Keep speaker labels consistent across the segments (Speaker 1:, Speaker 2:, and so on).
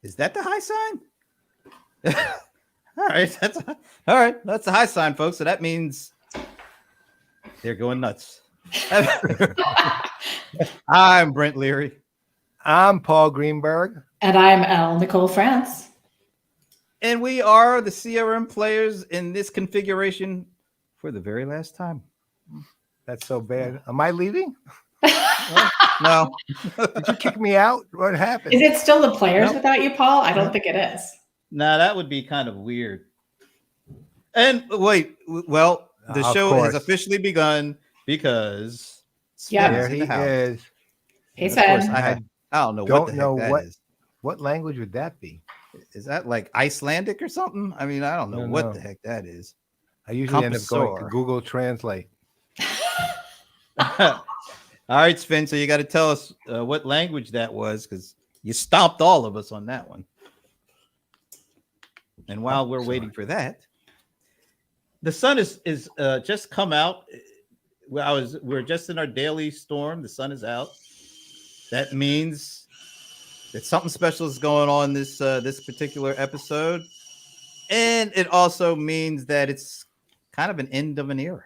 Speaker 1: Is that the high sign? All right, all right. That's the high sign, folks. So that means they're going nuts. I'm Brent Leary.
Speaker 2: I'm Paul Greenberg.
Speaker 3: And I'm Nicole France.
Speaker 1: And we are the CRM players in this configuration for the very last time.
Speaker 2: That's so bad. Am I leaving?
Speaker 1: No.
Speaker 2: Did you kick me out? What happened?
Speaker 3: Is it still the players without you, Paul? I don't think it is.
Speaker 1: Nah, that would be kind of weird. And wait, well, the show has officially begun because
Speaker 2: there he is.
Speaker 3: He said,
Speaker 1: I don't know what the heck that is.
Speaker 2: What language would that be?
Speaker 1: Is that like Icelandic or something? I mean, I don't know what the heck that is.
Speaker 2: I usually end up going to Google Translate.
Speaker 1: All right, Sven. So you got to tell us what language that was, because you stomped all of us on that one. And while we're waiting for that, the sun is just come out. We're just in our daily storm. The sun is out. That means that something special is going on this particular episode, and it also means that it's kind of an end of an era.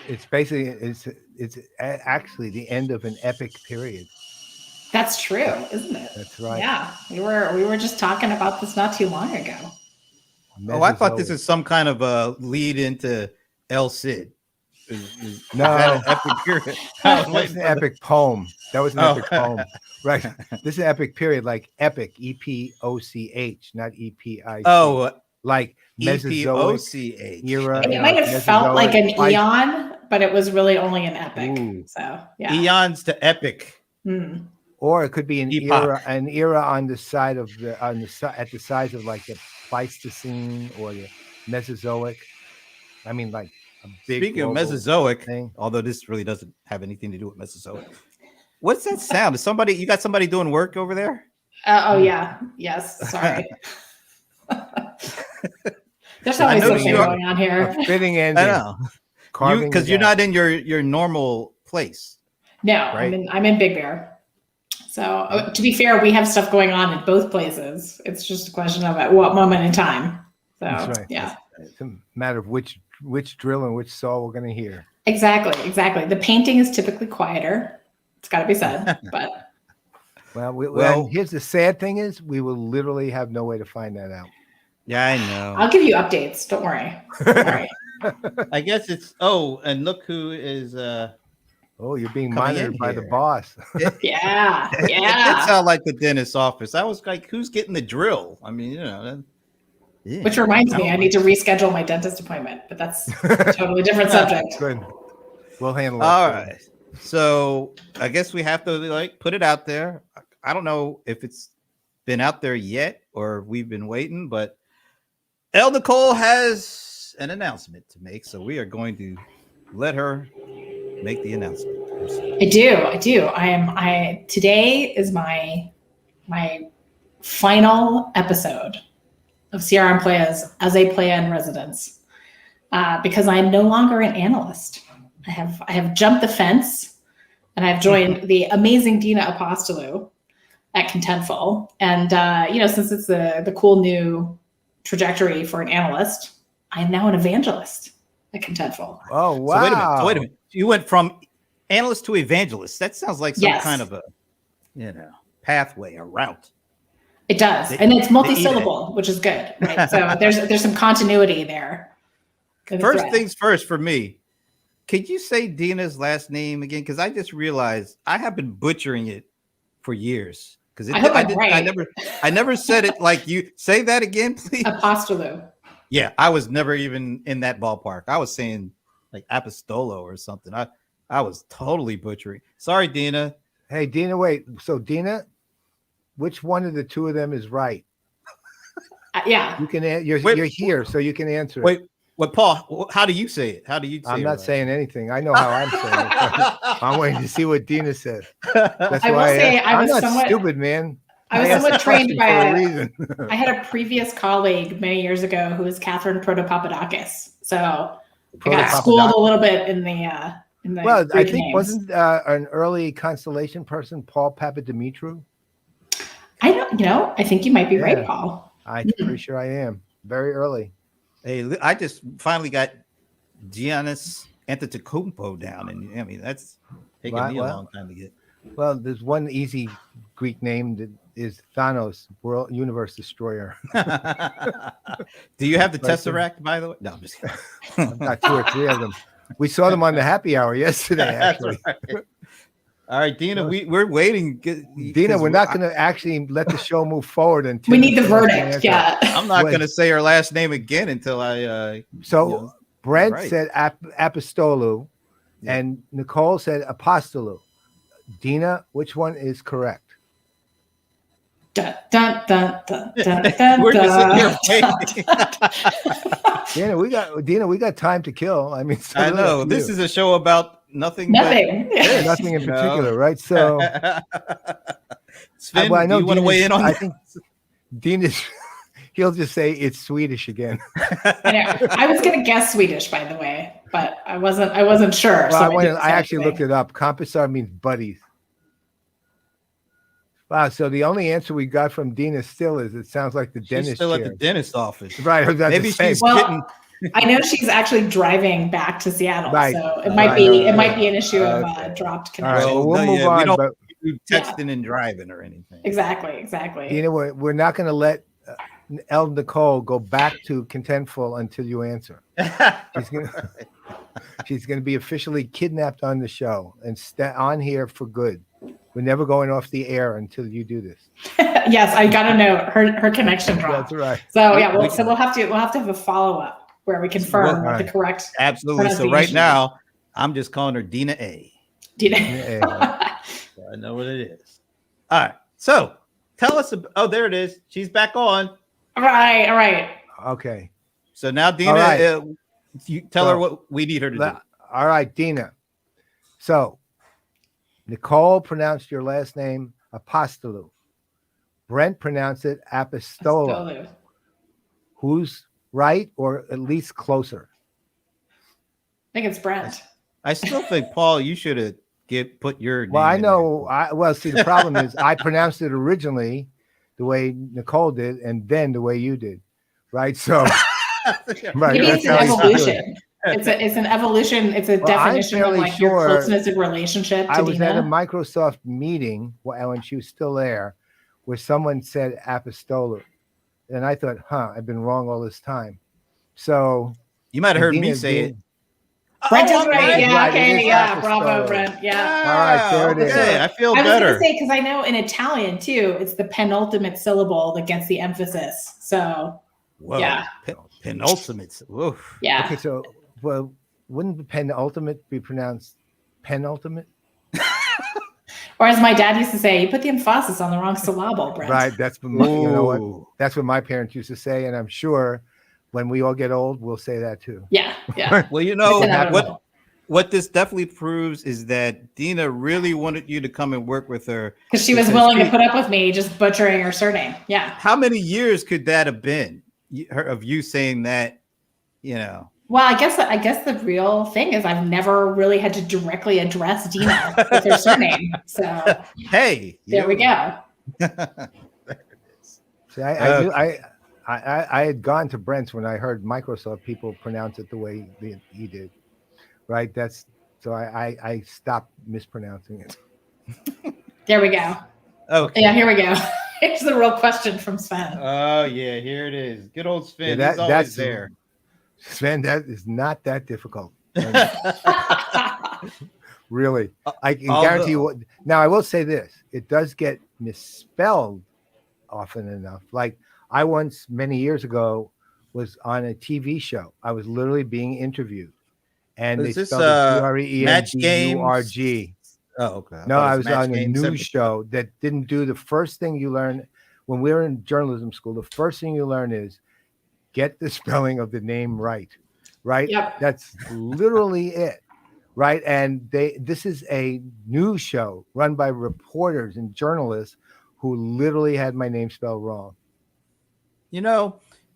Speaker 2: It's basically it's actually the end of an epic period.
Speaker 3: That's true, isn't it?
Speaker 2: That's right.
Speaker 3: Yeah, we were just talking about this not too long ago.
Speaker 1: Oh, I thought this is some kind of a lead into El Cid.
Speaker 2: No,
Speaker 1: an epic period.
Speaker 2: That was an epic poem. That was an epic poem, right? This is an epic period, like epic, EPOCH, not EPIC.
Speaker 1: Oh,
Speaker 2: like Mesozoic era.
Speaker 3: It might have felt like an eon, but it was really only an epic.
Speaker 2: Ooh.
Speaker 3: So yeah,
Speaker 1: eons to epic.
Speaker 2: Or it could be an era on the side of at the size of like the Pleistocene or the Mesozoic. I mean, like a big.
Speaker 1: Speaking of Mesozoic thing, although this really doesn't have anything to do with Mesozoic. What's that sound? Is you got somebody doing work over there?
Speaker 3: Oh yeah, yes. Sorry. There's always something going on here.
Speaker 2: Fitting ending.
Speaker 1: I know. Because you're not in your normal place.
Speaker 3: No,
Speaker 1: right?
Speaker 3: I'm in Big Bear. So to be fair, we have stuff going on in both places. It's just a question of at what moment in time. So
Speaker 2: that's right.
Speaker 3: Yeah,
Speaker 2: it's a matter of which drill and which saw we're going to hear.
Speaker 3: Exactly. The painting is typically quieter. It's got to be said, but.
Speaker 2: Well, here's the sad thing is we will literally have no way to find that out.
Speaker 1: Yeah, I know.
Speaker 3: I'll give you updates. Don't worry.
Speaker 1: I guess it's and look who is
Speaker 2: you're being monitored by the boss.
Speaker 3: Yeah.
Speaker 1: It sounded like the dentist's office. I was like, who's getting the drill? I mean,
Speaker 3: Yeah. Which reminds me, I need to reschedule my dentist appointment, but that's a totally different subject.
Speaker 2: Good. We'll handle it.
Speaker 1: All right. So I guess we have to put it out there. I don't know if it's been out there yet or we've been waiting, but Nicole has an announcement to make. So we are going to let her make the announcement.
Speaker 3: I do. Today is my final episode of CRM Playaz as a Playa-in-Residence, because I'm no longer an analyst. I have jumped the fence, and I've joined the amazing Dina Apostolou at Contentful. And since it's the cool new trajectory for an analyst, I am now an evangelist at Contentful.
Speaker 2: Oh wow!
Speaker 1: So wait a minute. You went from analyst to evangelist. That sounds like some kind of a pathway, a route.
Speaker 3: It does, and it's multi-syllable, which is good, right? So there's some continuity there.
Speaker 1: First things first for me. Could you say Dina's last name again? Because I just realized I have been butchering it for years. Because I never said it like you. Say that again, please.
Speaker 3: Apostolou.
Speaker 1: Yeah, I was never even in that ballpark. I was saying like Apostolo or something. I was totally butchering. Sorry, Dina.
Speaker 2: Hey, Dina, wait. So, Dina, which one of the two of them is right?
Speaker 3: Yeah.
Speaker 2: You can. You're here, so you can answer.
Speaker 1: Wait, Paul? How do you say it? How do you say it?
Speaker 2: I'm not saying anything. I know how I'm saying it. I'm waiting to see what Dina says. That's why I'm not stupid, man.
Speaker 3: I was somewhat trained by a reason. I had a previous colleague many years ago who was Catherine Protopapadakis. So I got schooled a little bit in the
Speaker 2: well,
Speaker 3: Greek
Speaker 2: I think
Speaker 3: names.
Speaker 2: Wasn't an early constellation person Paul Papadimitriou?
Speaker 3: I don't, I think you might be right, Paul.
Speaker 2: I'm pretty sure I am. Very early.
Speaker 1: Hey, I just finally got Giannis Antetokounmpo down, and I mean that's taken me a long time to get.
Speaker 2: Well, there's one easy Greek name that is Thanos, World Universe Destroyer.
Speaker 1: Do you have the Tesseract, by the way? No, I'm just kidding.
Speaker 2: I've got 2 or 3 of them. We saw them on the happy hour yesterday, actually.
Speaker 1: Right. All right, Dina, we're waiting.
Speaker 2: Dina, we're not going to actually let the show move forward until
Speaker 3: we need the verdict. Yeah,
Speaker 1: I'm not going to say her last name again until I.
Speaker 2: Brent said Apostolou, and Nicole said Apostolou. Dina, which one is correct?
Speaker 3: Dun, dun, dun, dun, dun, dun,
Speaker 1: we're just sitting here
Speaker 2: waiting. Dina, we got time to kill. I mean,
Speaker 1: I know this is a show about nothing.
Speaker 3: Nothing
Speaker 2: in particular, right? So,
Speaker 1: Sven, I know you want to weigh in on.
Speaker 2: I think Dina's. He'll just say it's Swedish again.
Speaker 3: I know. I was going to guess Swedish, by the way, but I wasn't sure.
Speaker 2: Well, I actually looked it up. Kompisar means buddies. Wow. So the only answer we got from Dina still is it sounds like the dentist.
Speaker 1: She's still at the dentist office.
Speaker 2: Right.
Speaker 1: Maybe she's
Speaker 3: getting. I know she's actually driving back to Seattle,
Speaker 2: right.
Speaker 3: So it might be an issue of dropped connection.
Speaker 2: All right, we'll move on.
Speaker 1: We don't do texting and driving or anything.
Speaker 3: Exactly.
Speaker 2: We're not going to let Nicole go back to contentful until you answer. She's going to be officially kidnapped on the show and on here for good. We're never going off the air until you do this.
Speaker 3: Yes, I got to know her connection dropped.
Speaker 2: That's right.
Speaker 3: So we'll have to have a follow up where we confirm the correct.
Speaker 1: Absolutely. So right now, I'm just calling her Dina A.
Speaker 3: Dina A.
Speaker 1: So I know what it is. All right. So tell us. There it is. She's back on.
Speaker 3: All right.
Speaker 2: Okay.
Speaker 1: So now, Dina, you tell her what we need her to do.
Speaker 2: All right, Dina. So Nicole pronounced your last name Apostolou. Brent pronounced it Apostolo. Who's right, or at least closer?
Speaker 3: I think it's Brent.
Speaker 1: I still think, Paul, you should have put your name.
Speaker 2: Well, I know. See, the problem is I pronounced it originally the way Nicole did, and then the way you did, right? So,
Speaker 3: right, maybe it's an evolution. It's an evolution. It's a definition of like your closeness of relationship to
Speaker 2: I was
Speaker 3: Dina.
Speaker 2: at a Microsoft meeting when she was still there, where someone said Apostolo, and I thought, I've been wrong all this time. So
Speaker 1: you might have heard me say it.
Speaker 3: Brent is right. Yeah. Okay. Yeah. Bravo, Brent. Yeah.
Speaker 2: All right. There it is.
Speaker 1: Okay, I feel better.
Speaker 3: I was going to say, because I know in Italian too, it's the penultimate syllable that gets the emphasis. So, yeah.
Speaker 1: Penultimate. Oof.
Speaker 3: Yeah.
Speaker 2: Okay. So, well, wouldn't the penultimate be pronounced penultimate?
Speaker 3: Or as my dad used to say, you put the emphasis on the wrong syllable, Brent.
Speaker 2: Right. That's what that's what my parents used to say, and I'm sure when we all get old, we'll say that too.
Speaker 3: Yeah. Yeah.
Speaker 1: Well, what this definitely proves is that Dina really wanted you to come and work with her
Speaker 3: because she was willing to put up with me just butchering her surname. Yeah.
Speaker 1: How many years could that have been of you saying that?
Speaker 3: Well, I guess the real thing is I've never really had to directly address Dina with her surname. So
Speaker 1: hey,
Speaker 3: there we go.
Speaker 2: See, I had gone to Brent's when I heard Microsoft people pronounce it the way he did. Right. So I stopped mispronouncing it.
Speaker 3: There we go.
Speaker 1: Okay.
Speaker 3: Yeah, here we go. Here's the real question from Sven.
Speaker 1: Oh yeah, here it is. Good old Sven. He's always there.
Speaker 2: Sven, that is not that difficult. Really. I can guarantee you. Now, I will say this. It does get misspelled often enough. Like I once, many years ago, was on a TV show. I was literally being interviewed. And they spelled it Cremburg.
Speaker 1: Oh, okay.
Speaker 2: No, I was on a news show that didn't do the first thing you learn when we were in journalism school. The first thing you learn is get the spelling of the name right.
Speaker 3: Yep.
Speaker 2: That's literally it. Right. And this is a news show run by reporters and journalists who literally had my name spelled wrong.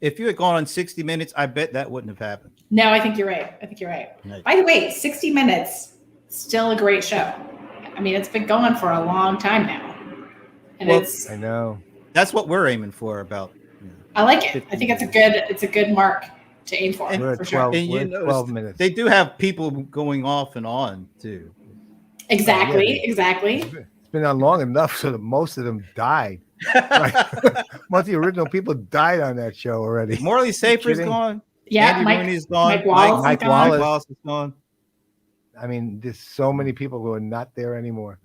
Speaker 1: If you had gone on 60 Minutes, I bet that wouldn't have happened.
Speaker 3: No, I think you're right.
Speaker 1: Nice.
Speaker 3: By the way, 60 Minutes, still a great show. I mean, it's been going for a long time now. And
Speaker 2: I know.
Speaker 1: That's what we're aiming for. About.
Speaker 3: I like it. I think it's a good mark to aim for.
Speaker 2: We're at
Speaker 3: for
Speaker 2: 12,
Speaker 3: sure.
Speaker 1: And
Speaker 2: we're
Speaker 1: you
Speaker 2: at
Speaker 1: know,
Speaker 2: 12 minutes.
Speaker 1: they do have people going off and on too.
Speaker 3: Exactly.
Speaker 2: It's
Speaker 3: Exactly.
Speaker 2: been on long enough so that most of them died. Right? Most of the original people died on that show already.
Speaker 1: Morley Safer's
Speaker 2: kidding?
Speaker 1: gone.
Speaker 3: Yeah.
Speaker 1: Andy Rooney's gone.
Speaker 3: Mike Wallace.
Speaker 2: Mike
Speaker 3: is gone.
Speaker 2: Wallace.
Speaker 1: is gone.
Speaker 2: I mean, there's so many people who are not there anymore.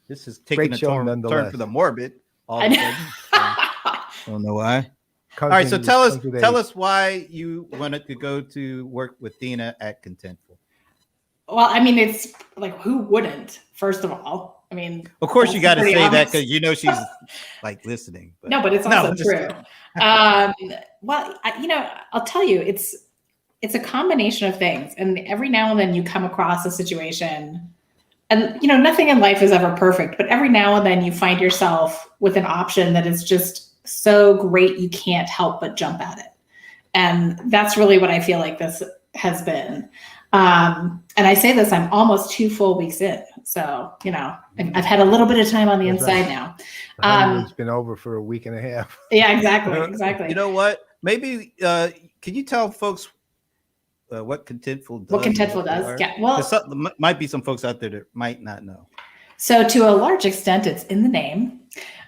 Speaker 1: This is taking
Speaker 2: great
Speaker 1: a
Speaker 2: show
Speaker 1: turn
Speaker 2: nonetheless.
Speaker 1: for the morbid. All
Speaker 3: I
Speaker 1: of a
Speaker 3: know.
Speaker 1: sudden. I don't know why. All right, so tell us why you wanted to go to work with Dina at Contentful.
Speaker 3: Well, I mean, it's like, who wouldn't? First of all, I mean,
Speaker 1: of course you got to say
Speaker 3: obvious.
Speaker 1: that because you know she's like listening. But
Speaker 3: no, but it's also true. Well, I'll tell you, it's a combination of things, and every now and then you come across a situation, and nothing in life is ever perfect, but every now and then you find yourself with an option that is just so great you can't help but jump at it, and that's really what I feel like this has been. And I say this, I'm almost 2 full weeks in. So, I've had a little bit of time on the inside now.
Speaker 2: It's been over for a week and a half.
Speaker 3: Yeah, exactly.
Speaker 1: You know what? Maybe, can you tell folks what Contentful does?
Speaker 3: What Contentful does? Yeah. Well,
Speaker 1: there might be some folks out there that might not know.
Speaker 3: So to a large extent, it's in the name.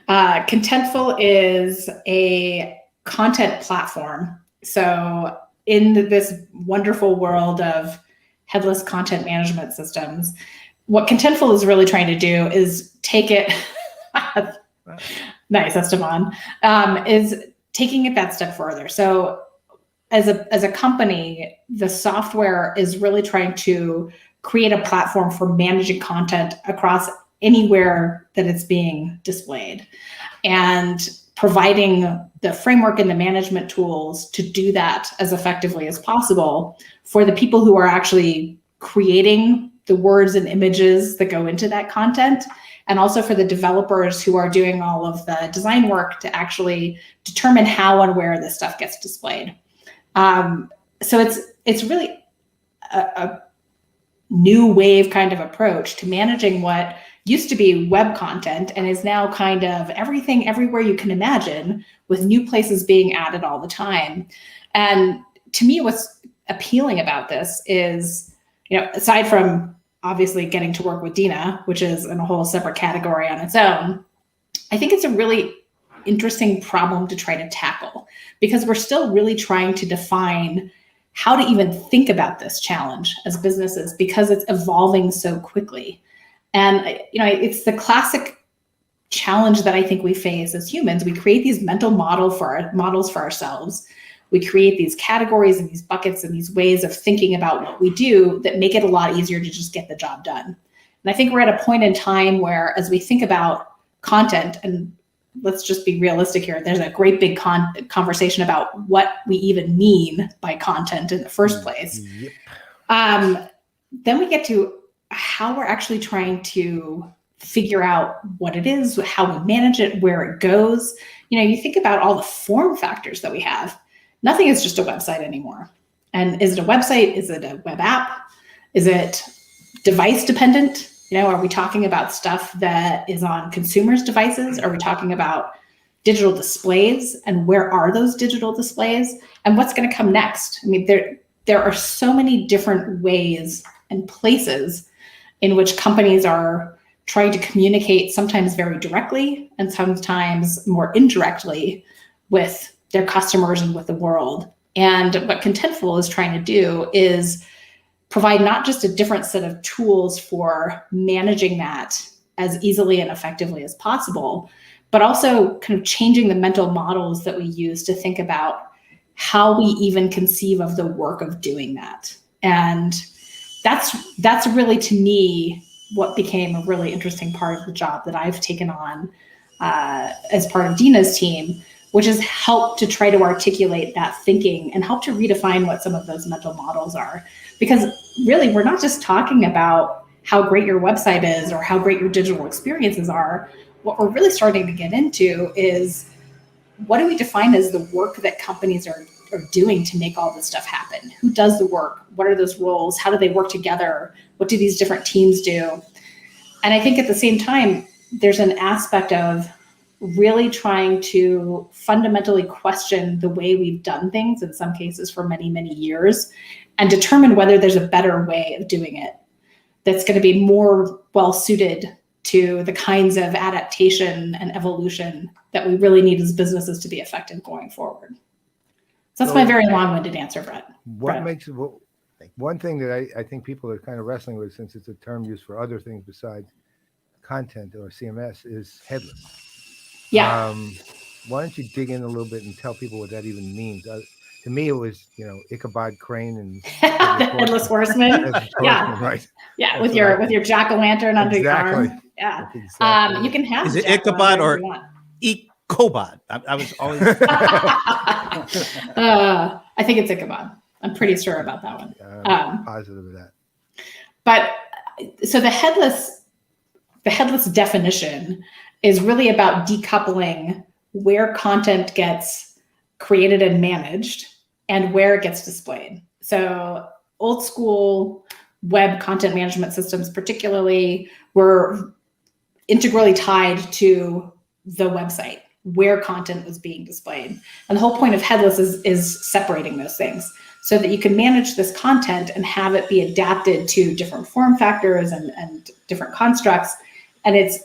Speaker 3: Contentful is a content platform. So in this wonderful world of headless content management systems, what Contentful is really trying to do is take it, nice, Esteban, is taking it that step further. So as a company, the software is really trying to create a platform for managing content across anywhere that it's being displayed, and providing the framework and the management tools to do that as effectively as possible for the people who are actually creating the words and images that go into that content, and also for the developers who are doing all of the design work to actually determine how and where this stuff gets displayed. So it's really a new wave kind of approach to managing what used to be web content and is now kind of everything everywhere you can imagine, with new places being added all the time. And to me, what's appealing about this is, aside from obviously getting to work with Dina, which is in a whole separate category on its own, I think it's a really interesting problem to try to tackle, because we're still really trying to define how to even think about this challenge as businesses, because it's evolving so quickly. And, it's the classic challenge that I think we face as humans. We create these mental models for ourselves. We create these categories and these buckets and these ways of thinking about what we do that make it a lot easier to just get the job done. And I think we're at a point in time where, as we think about content, and let's just be realistic here, there's a great big conversation about what we even mean by content in the first place. Yep. Then we get to how we're actually trying to figure out what it is, how we manage it, where it goes. You think about all the form factors that we have. Nothing is just a website anymore. And is it a website? Is it a web app? Is it device dependent? Are we talking about stuff that is on consumers' devices? Are we talking about digital displays? And where are those digital displays? And what's going to come next? I mean, there are so many different ways and places in which companies are trying to communicate, sometimes very directly and sometimes more indirectly, with their customers and with the world. And what Contentful is trying to do is provide not just a different set of tools for managing that as easily and effectively as possible, but also kind of changing the mental models that we use to think about how we even conceive of the work of doing that. And that's really, to me, what became a really interesting part of the job that I've taken on as part of Dina's team, which has helped to try to articulate that thinking and help to redefine what some of those mental models are. Because really, we're not just talking about how great your website is or how great your digital experiences are. What we're really starting to get into is, what do we define as the work that companies are doing to make all this stuff happen? Who does the work? What are those roles? How do they work together? What do these different teams do? And I think at the same time, there's an aspect of, really trying to fundamentally question the way we've done things, in some cases for many, many years, and determine whether there's a better way of doing it that's going to be more well suited to the kinds of adaptation and evolution that we really need as businesses to be effective going forward. So that's my very long-winded answer, Brett.
Speaker 2: One thing that I think people are kind of wrestling with, since it's a term used for other things besides content or CMS, is headless.
Speaker 3: Yeah.
Speaker 2: Why don't you dig in a little bit and tell people what that even means? To me, it was, Ichabod Crane and
Speaker 3: the Headless Horseman. Yeah,
Speaker 2: right.
Speaker 3: Yeah, with your jack-o'-lantern under your arm. Yeah.
Speaker 2: Exactly.
Speaker 3: You can have.
Speaker 1: Is it Ichabod or Ichabod? I was always.
Speaker 3: I think it's Ichabod. I'm pretty sure about that one.
Speaker 2: I'm positive of that.
Speaker 3: But so the headless definition is really about decoupling where content gets created and managed and where it gets displayed. So old school web content management systems particularly were integrally tied to the website where content was being displayed. And the whole point of headless is separating those things so that you can manage this content and have it be adapted to different form factors and different constructs. And it's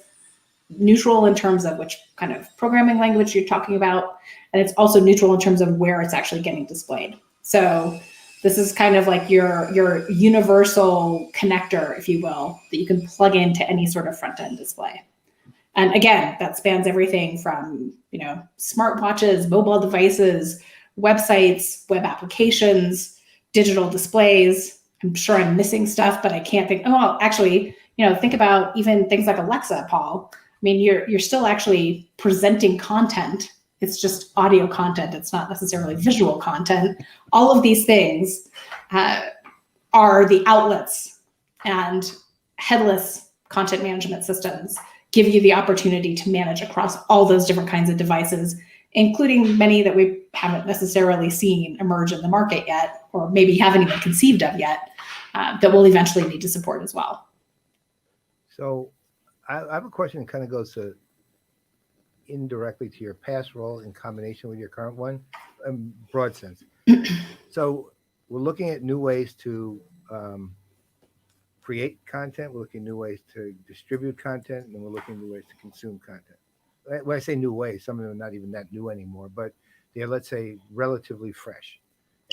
Speaker 3: neutral in terms of which kind of programming language you're talking about. And it's also neutral in terms of where it's actually getting displayed. So this is kind of like your universal connector, if you will, that you can plug into any sort of front-end display. And again, that spans everything from, smartwatches, mobile devices, websites, web applications, digital displays. I'm sure I'm missing stuff, but I can't think. Oh, actually, think about even things like Alexa, Paul. I mean, you're still actually presenting content. It's just audio content. It's not necessarily visual content. All of these things are the outlets, and headless content management systems give you the opportunity to manage across all those different kinds of devices, including many that we haven't necessarily seen emerge in the market yet, or maybe haven't even conceived of yet, that we'll eventually need to support as well.
Speaker 2: So I have a question that kind of goes to indirectly to your past role in combination with your current one, in broad sense. So we're looking at new ways to create content. We're looking at new ways to distribute content, and we're looking at new ways to consume content. When I say new ways, some of them are not even that new anymore, but they're, let's say, relatively fresh.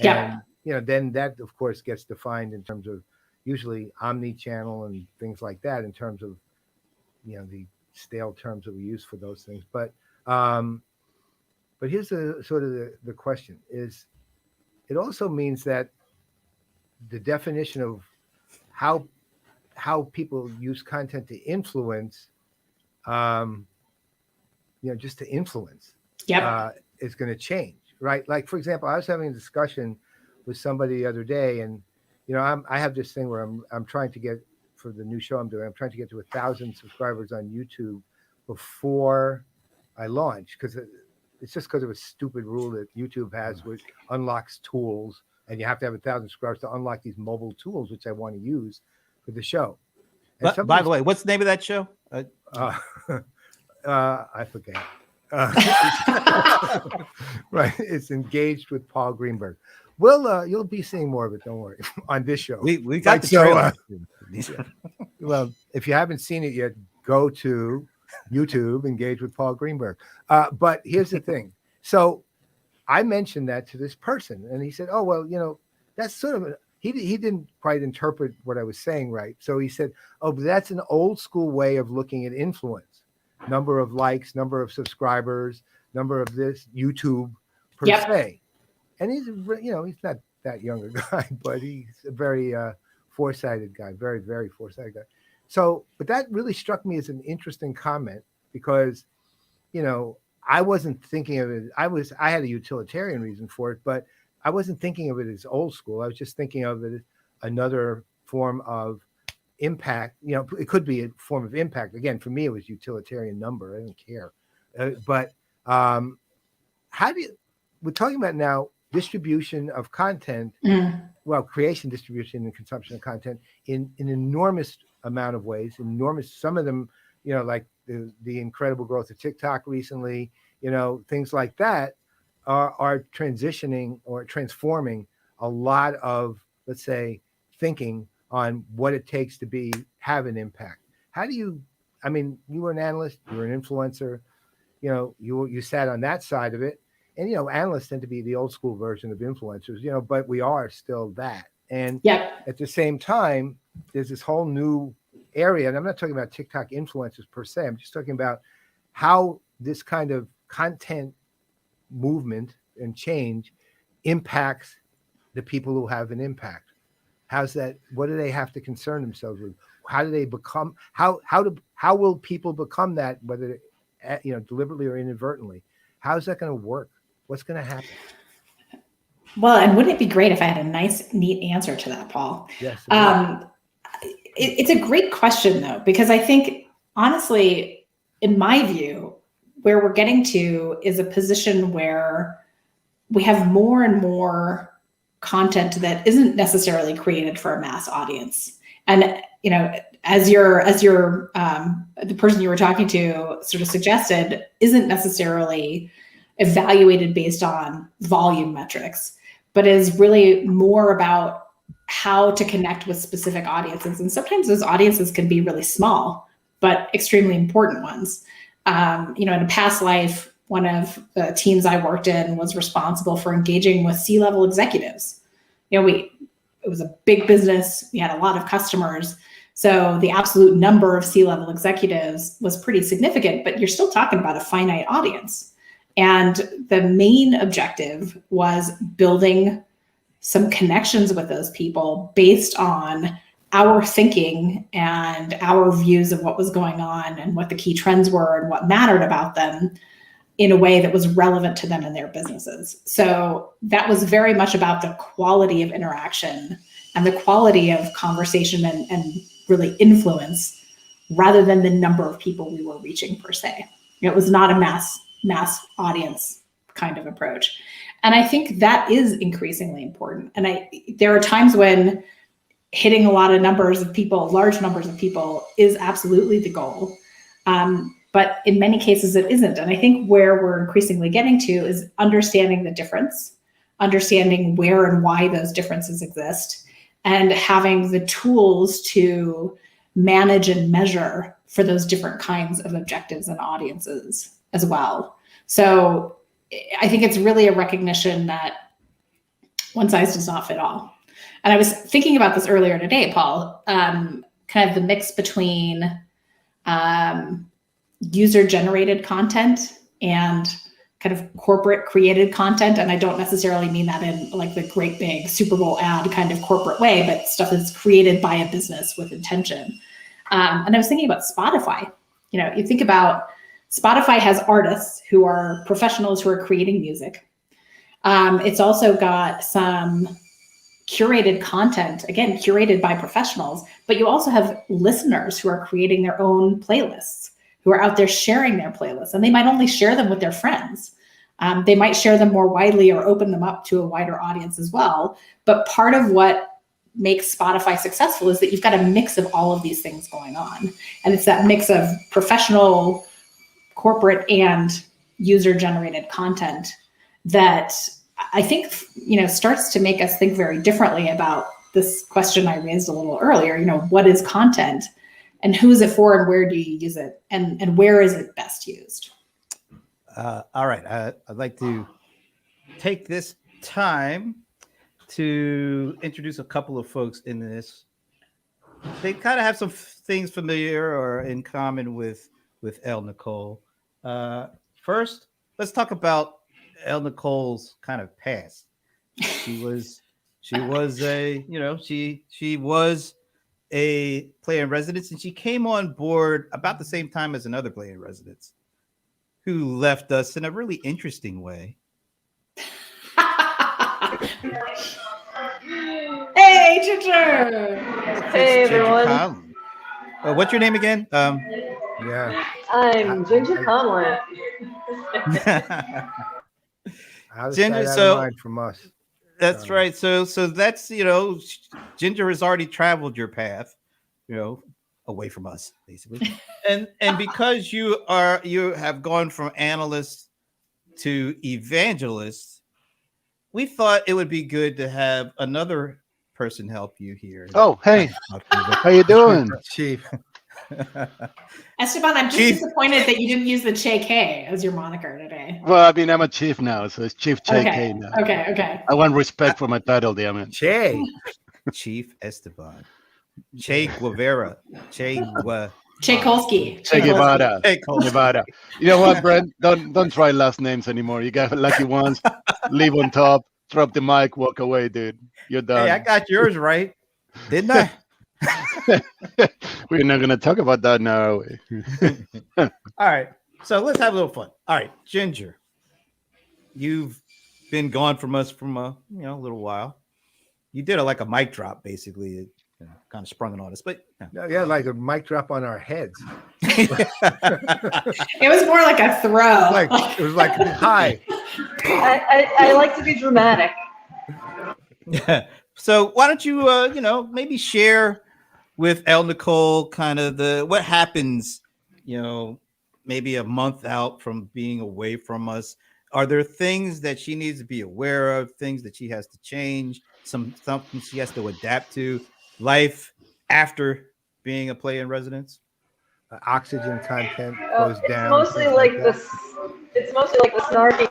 Speaker 2: And, then that, of course, gets defined in terms of usually omni-channel and things like that in terms of, the stale terms that we use for those things. But here's the question is, it also means that the definition of how people use content to influence, just to influence, is going to change, right? Like, for example, I was having a discussion with somebody the other day, and I have this thing where I'm trying to get, for the new show I'm doing, I'm trying to get to 1,000 subscribers on YouTube before I launch, because it's just because of a stupid rule that YouTube has, which unlocks tools, and you have to have 1,000 subscribers to unlock these mobile tools, which I want to use for the show.
Speaker 1: But by the way, what's the name of that show?
Speaker 2: I forget. Right, it's Engaged with Paul Greenberg. Well, you'll be seeing more of it. Don't worry. On this show,
Speaker 1: we got the trailer.
Speaker 2: Well, if you haven't seen it yet, go to YouTube, Engage with Paul Greenberg. But here's the thing. So I mentioned that to this person, and he said, "Oh, well, that's sort of he didn't quite interpret what I was saying right." So he said, "Oh, but that's an old school way of looking at influence: number of likes, number of subscribers, number of this YouTube per se." And he's not that younger guy, but he's a very foresighted guy, very, very foresighted guy. So, but that really struck me as an interesting comment because, I wasn't thinking of it. I had a utilitarian reason for it, but I wasn't thinking of it as old school. I was just thinking of it as another form of impact. It could be a form of impact. Again, for me, it was utilitarian number. I didn't care. But we're talking about now distribution of content, creation, distribution, and consumption of content in an enormous amount of ways, some of them like the incredible growth of TikTok recently, things like that are transitioning or transforming a lot of, let's say, thinking on what it takes to have an impact. How do you, you were an analyst, you were an influencer, you sat on that side of it. And, analysts tend to be the old school version of influencers, but we are still that. And at the same time, there's this whole new area. And I'm not talking about TikTok influencers per se. I'm just talking about how this kind of content movement and change impacts the people who have an impact. How's that? What do they have to concern themselves with? How do they become, how will people become that, whether, deliberately or inadvertently? How's that going to work? What's going to happen?
Speaker 3: Well, and wouldn't it be great if I had a nice, neat answer to that, Paul?
Speaker 2: Yes.
Speaker 3: It's a great question, though, because I think, honestly, in my view, where we're getting to is a position where we have more and more content that isn't necessarily created for a mass audience. And, as the person you were talking to sort of suggested, isn't necessarily evaluated based on volume metrics, but is really more about how to connect with specific audiences. And sometimes those audiences can be really small, but extremely important ones. In a past life, one of the teams I worked in was responsible for engaging with C-level executives. It was a big business. We had a lot of customers. So the absolute number of C-level executives was pretty significant, but you're still talking about a finite audience. And the main objective was building some connections with those people based on our thinking and our views of what was going on and what the key trends were and what mattered about them in a way that was relevant to them and their businesses. So that was very much about the quality of interaction and the quality of conversation and really influence, rather than the number of people we were reaching per se. It was not a mass audience kind of approach. And I think that is increasingly important. And there are times when hitting a lot of numbers of people, large numbers of people, is absolutely the goal. But in many cases it isn't. And I think where we're increasingly getting to is understanding the difference, understanding where and why those differences exist, and having the tools to manage and measure for those different kinds of objectives and audiences as well. So I think it's really a recognition that one size does not fit all. And I was thinking about this earlier today, Paul, kind of the mix between user-generated content and kind of corporate created content. And I don't necessarily mean that in like the great big Super Bowl ad kind of corporate way, but stuff that's created by a business with intention. And I was thinking about Spotify. You think about Spotify has artists who are professionals who are creating music. It's also got some curated content, again, curated by professionals, but you also have listeners who are creating their own playlists, who are out there sharing their playlists, and they might only share them with their friends. They might share them more widely or open them up to a wider audience as well. But part of what makes Spotify successful is that you've got a mix of all of these things going on. And it's that mix of professional, corporate, and user-generated content that I think, starts to make us think very differently about this question I raised a little earlier. What is content, and who is it for, and where do you use it, and where is it best used?
Speaker 1: All right. I'd like to take this time to introduce a couple of folks in this. They kind of have some things familiar or in common with Nicole. First, let's talk about Nicole's kind of past. She was a Playa-in-Residence, and she came on board about the same time as another Playa-in-Residence who left us in a really interesting way.
Speaker 3: Hey, Ginger!
Speaker 4: Hey, everyone.
Speaker 1: Conlon. What's your name again?
Speaker 2: Yeah.
Speaker 4: I'm Ginger Conlon.
Speaker 2: Ginger, so from us.
Speaker 1: That's right. So that's Ginger has already traveled your path, away from us, basically. And because you have gone from analyst to evangelist, we thought it would be good to have another person help you here.
Speaker 5: Oh, hey, how you doing?
Speaker 2: Chief.
Speaker 3: Esteban, I'm just
Speaker 1: Chief.
Speaker 3: disappointed that you didn't use the Che K as your moniker today.
Speaker 5: Well, I mean, I'm a chief now, so it's Chief JK
Speaker 3: Okay.
Speaker 5: now.
Speaker 3: Okay.
Speaker 5: I want respect for my title, damn it.
Speaker 2: Che.
Speaker 1: Chief Esteban. Che Guevara.
Speaker 3: Tchaikovsky.
Speaker 5: Che Guevara.
Speaker 1: Che Guevara.
Speaker 5: Guevara. You know what, Brent? Don't try last names anymore. You got lucky ones. Leave on top. Drop the mic. Walk away, dude. You're done.
Speaker 1: Hey, I got yours right, didn't I?
Speaker 5: We're not gonna talk about that now, are we?
Speaker 1: All right. So let's have a little fun. All right, Ginger. You've been gone from us from a little while. You did like a mic drop, basically. It kind of sprung it on us, but
Speaker 2: Yeah, like a mic drop on our heads.
Speaker 3: It was more like a throw.
Speaker 2: It was like hi.
Speaker 4: I like to be dramatic.
Speaker 1: Yeah. So why don't you maybe share with Nicole kind of what happens, maybe a month out from being away from us. Are there things that she needs to be aware of, things that she has to change, something she has to adapt to, life after being a play-in-residence?
Speaker 2: Oxygen content goes
Speaker 4: It's
Speaker 2: down.
Speaker 4: mostly
Speaker 2: things
Speaker 4: like
Speaker 2: that.
Speaker 4: this. It's mostly like the snarky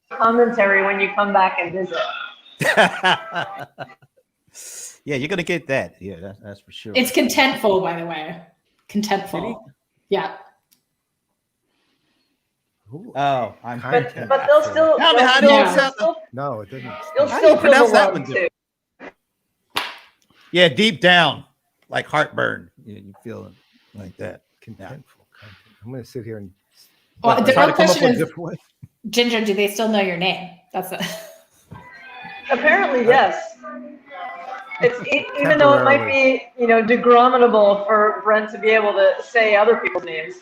Speaker 4: commentary when you come back and visit.
Speaker 1: Yeah, you're gonna get that. Yeah, that's for sure.
Speaker 3: It's contentful, by the way. Contentful. Yeah.
Speaker 2: Ooh.
Speaker 1: Oh, I'm
Speaker 2: Content.
Speaker 4: But they'll still.
Speaker 1: Tell me,
Speaker 4: they'll
Speaker 1: how do you
Speaker 4: still-
Speaker 1: sound?
Speaker 4: still-
Speaker 2: No, it doesn't.
Speaker 4: You'll
Speaker 1: How do you
Speaker 4: still feel
Speaker 1: pronounce
Speaker 4: the
Speaker 1: that
Speaker 4: love
Speaker 1: one,
Speaker 4: too.
Speaker 1: Yeah, deep down, like heartburn. You feel it like that.
Speaker 2: Contentful content. I'm going to sit here and
Speaker 3: Well, the
Speaker 2: try
Speaker 3: real
Speaker 2: to come up
Speaker 3: question
Speaker 2: with a
Speaker 3: is,
Speaker 2: different way.
Speaker 3: Ginger, do they still know your name? That's it.
Speaker 4: Apparently, yes. It's even though it might be, degrammable for Brent to be able to say other people's names.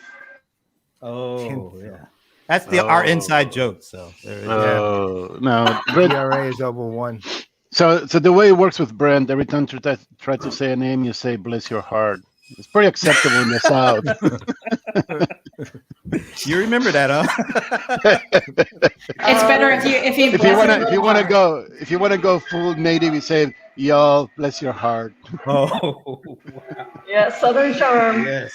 Speaker 1: Oh, yeah. That's our inside joke. So there it is.
Speaker 5: Oh no, Brent.
Speaker 2: ERA is over 1.
Speaker 5: So the way it works with Brent, every time you try to say a name, you say "bless your heart." It's pretty acceptable in the South.
Speaker 1: You remember that, huh?
Speaker 3: It's better if you
Speaker 5: If you wanna go full native, you say "y'all bless your heart."
Speaker 1: Oh,
Speaker 4: Yeah, Southern charm.
Speaker 1: yes,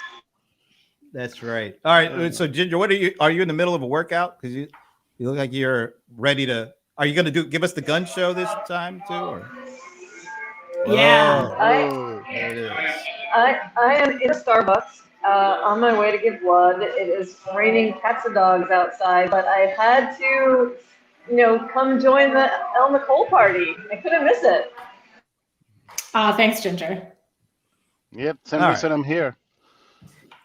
Speaker 1: that's right. All right. So, Ginger, are you in the middle of a workout? Because you look like you're ready to. Are you going to give us the gun show this time too? Or?
Speaker 3: Yeah.
Speaker 1: Oh, there it is.
Speaker 4: I am in a Starbucks on my way to give blood. It is raining cats and dogs outside, but I had to, come join the Nicole party. I couldn't miss it.
Speaker 3: Thanks, Ginger.
Speaker 5: Yep, same
Speaker 1: All
Speaker 5: reason
Speaker 1: right.
Speaker 5: I'm here.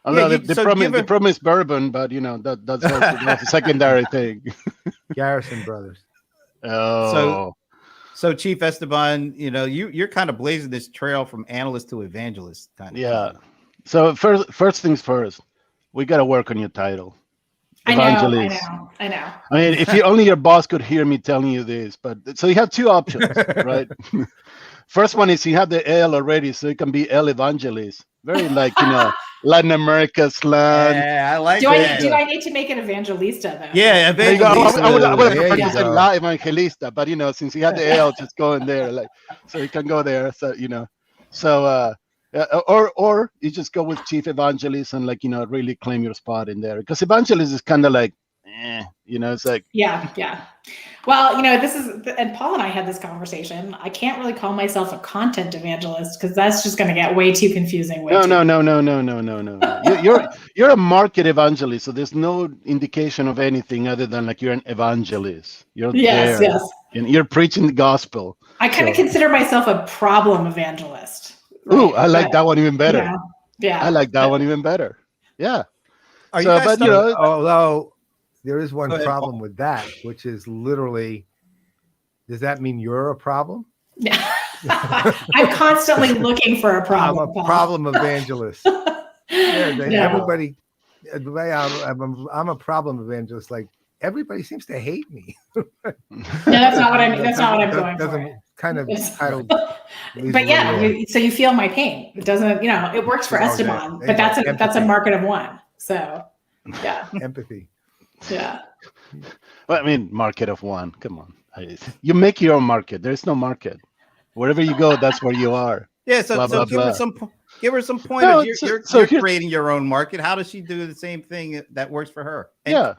Speaker 5: Although
Speaker 1: Yeah,
Speaker 5: the promise bourbon, but that's a secondary thing.
Speaker 2: Garrison Brothers.
Speaker 5: Oh,
Speaker 1: So Chief Esteban, you're kind of blazing this trail from analyst to evangelist, kind of.
Speaker 5: yeah. So first things first, we got to work on your title.
Speaker 3: I
Speaker 5: Evangelist.
Speaker 3: know.
Speaker 5: I mean, if only your boss could hear me telling you this, but so you have two options, right? First one is you have the L already, so it can be El Evangelist. Very Latin America slang.
Speaker 1: Yeah, I like
Speaker 3: Do
Speaker 1: that.
Speaker 3: I need to make it Evangelista though?
Speaker 1: Yeah,
Speaker 5: There you go.
Speaker 1: evangelist.
Speaker 5: I would have
Speaker 2: There
Speaker 5: preferred
Speaker 2: you
Speaker 5: to say
Speaker 2: go.
Speaker 5: La Evangelista, but since you had the L, just go in there, so you can go there. So or you just go with Chief Evangelist and really claim your spot in there, because Evangelist is kind of like, it's like.
Speaker 3: Yeah. Well, this is, and Paul and I had this conversation. I can't really call myself a content evangelist because that's just going to get way too confusing.
Speaker 5: No. You're a market evangelist, so there's no indication of anything other than you're an evangelist. You're there.
Speaker 3: Yes.
Speaker 5: And you're preaching the gospel.
Speaker 3: I kind of consider myself a problem evangelist.
Speaker 5: Ooh, I like that one even better.
Speaker 3: Yeah.
Speaker 5: I like that one even better. Yeah.
Speaker 1: Are you guys
Speaker 2: Although there is one
Speaker 1: Go ahead,
Speaker 2: problem with that, which is literally, does that mean you're a problem?
Speaker 3: I'm constantly looking for a problem.
Speaker 2: I'm a problem evangelist.
Speaker 3: Yeah.
Speaker 2: Everybody, I'm a problem evangelist. Like everybody seems to hate me.
Speaker 3: No, that's not what I'm. That's not what I'm going
Speaker 2: Doesn't
Speaker 3: for.
Speaker 2: kind of title.
Speaker 3: But yeah, so you feel my pain. It doesn't, it works for Esteban, but that's a market of one. So yeah,
Speaker 2: empathy.
Speaker 3: Yeah.
Speaker 5: Well, I mean, market of one. Come on, you make your own market. There's no market. Wherever you go, that's where you are.
Speaker 1: Yeah. So,
Speaker 5: blah, blah,
Speaker 1: give
Speaker 5: blah.
Speaker 1: her some pointers.
Speaker 5: No,
Speaker 1: You're creating your own market. How does she do the same thing that works for her?
Speaker 5: So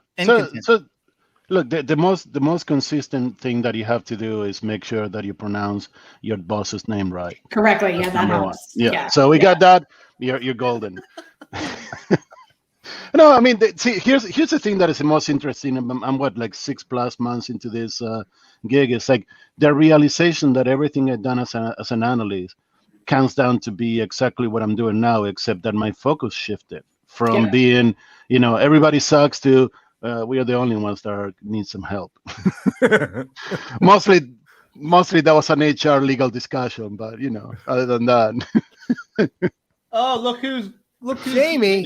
Speaker 5: look, the most consistent thing that you have to do is make sure that you pronounce your boss's name right
Speaker 3: correctly. Yeah, that helps.
Speaker 5: Yeah. So we got that. You're golden. No, I mean, see, here's the thing that is the most interesting. I'm what, like 6+ months into this gig. It's like the realization that everything I've done as an analyst comes down to be exactly what I'm doing now, except that my focus shifted from being, everybody sucks to we are the only ones that need some help. Mostly that was an HR legal discussion, but other than that.
Speaker 1: Oh, look who's
Speaker 2: Jamie.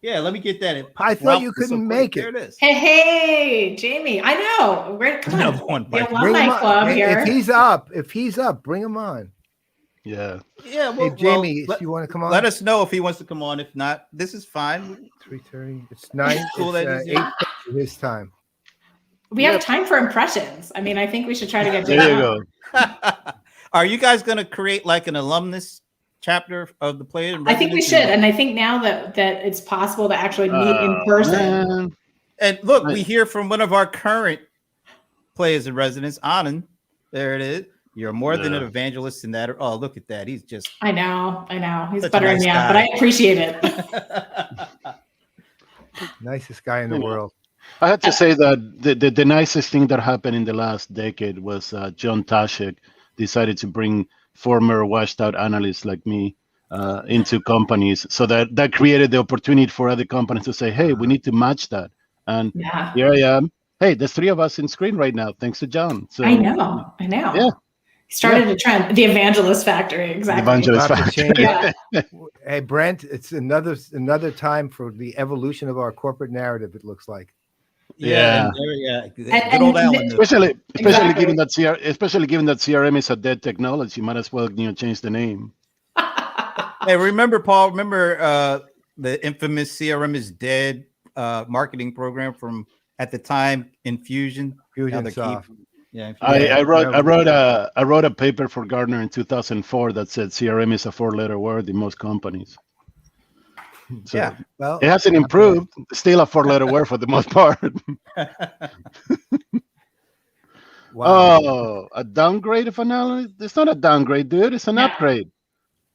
Speaker 1: Yeah, let me get that.
Speaker 2: I thought you couldn't make it.
Speaker 1: There it is.
Speaker 3: Hey, Jamie. I know. Come on.
Speaker 1: Another one.
Speaker 3: The alumni club here.
Speaker 2: If he's up, bring him on.
Speaker 5: Yeah.
Speaker 1: Yeah. Well,
Speaker 2: hey, Jamie, if you want to come on,
Speaker 1: let us know if he wants to come on. If not, this is fine.
Speaker 2: 3:30. It's 9.
Speaker 1: Cool.
Speaker 2: It's 8 his time.
Speaker 3: We have time for impressions. I mean, I think we should try to get.
Speaker 5: There you go.
Speaker 1: Are you guys going to create like an alumnus chapter of the Playa-in-Residence?
Speaker 3: I think we should, and I think now that it's possible to actually meet in person.
Speaker 5: Man.
Speaker 1: And look, we hear from one of our current Playa-in-Residence, Anand. There it is. You're more than an evangelist in that. Oh, look at that. He's just.
Speaker 3: I know. He's
Speaker 1: such
Speaker 3: buttering me up, but I appreciate it.
Speaker 2: Nicest guy in the world.
Speaker 5: I had to say that the nicest thing that happened in the last decade was John Tashik decided to bring former washed out analysts like me into companies. So that created the opportunity for other companies to say, hey, we need to match that. And here I am. Hey, there's 3 of us in screen right now, thanks to John. So
Speaker 3: I know.
Speaker 5: Yeah.
Speaker 3: Started a trend, the evangelist factory, exactly.
Speaker 5: The evangelist factory.
Speaker 3: Yeah.
Speaker 2: Hey, Brent, it's another time for the evolution of our corporate narrative, it looks like.
Speaker 1: Yeah. Good old Alan.
Speaker 5: Especially given that CRM is a dead technology, you might as well change the name.
Speaker 1: Hey, remember, Paul? The infamous CRM is dead marketing program from at the time Infusion.
Speaker 2: Infusionsoft.
Speaker 1: Yeah.
Speaker 5: I wrote a paper for Gartner in 2004 that said CRM is a 4-letter word in most companies. So
Speaker 2: well,
Speaker 5: it hasn't improved. Still a 4-letter word for the most part.
Speaker 2: Wow.
Speaker 5: Oh, a downgrade of analysis? It's not a downgrade, dude. It's an upgrade.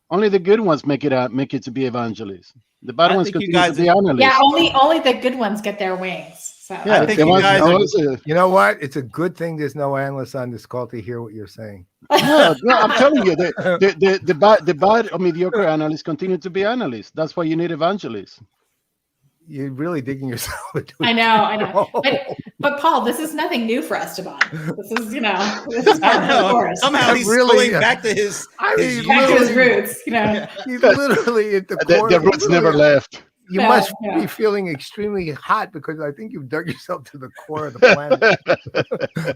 Speaker 5: Only the good ones make it to be evangelists. The bad ones continue to be analysts.
Speaker 3: Yeah, only the good ones get their wings. So
Speaker 5: yeah,
Speaker 1: I think you guys
Speaker 2: you know what? It's a good thing there's no analysts on this call to hear what you're saying.
Speaker 5: No, I'm telling you, the bad or mediocre analysts continue to be analysts. That's why you need evangelists.
Speaker 2: You're really digging yourself into it.
Speaker 3: I know. But Paul, this is nothing new for Esteban. This is, this is part of the course.
Speaker 1: Somehow he's going back to his
Speaker 3: roots.
Speaker 2: He's literally at the core.
Speaker 5: The roots never left.
Speaker 2: You must be feeling extremely hot because I think you've dug yourself to the core of the planet.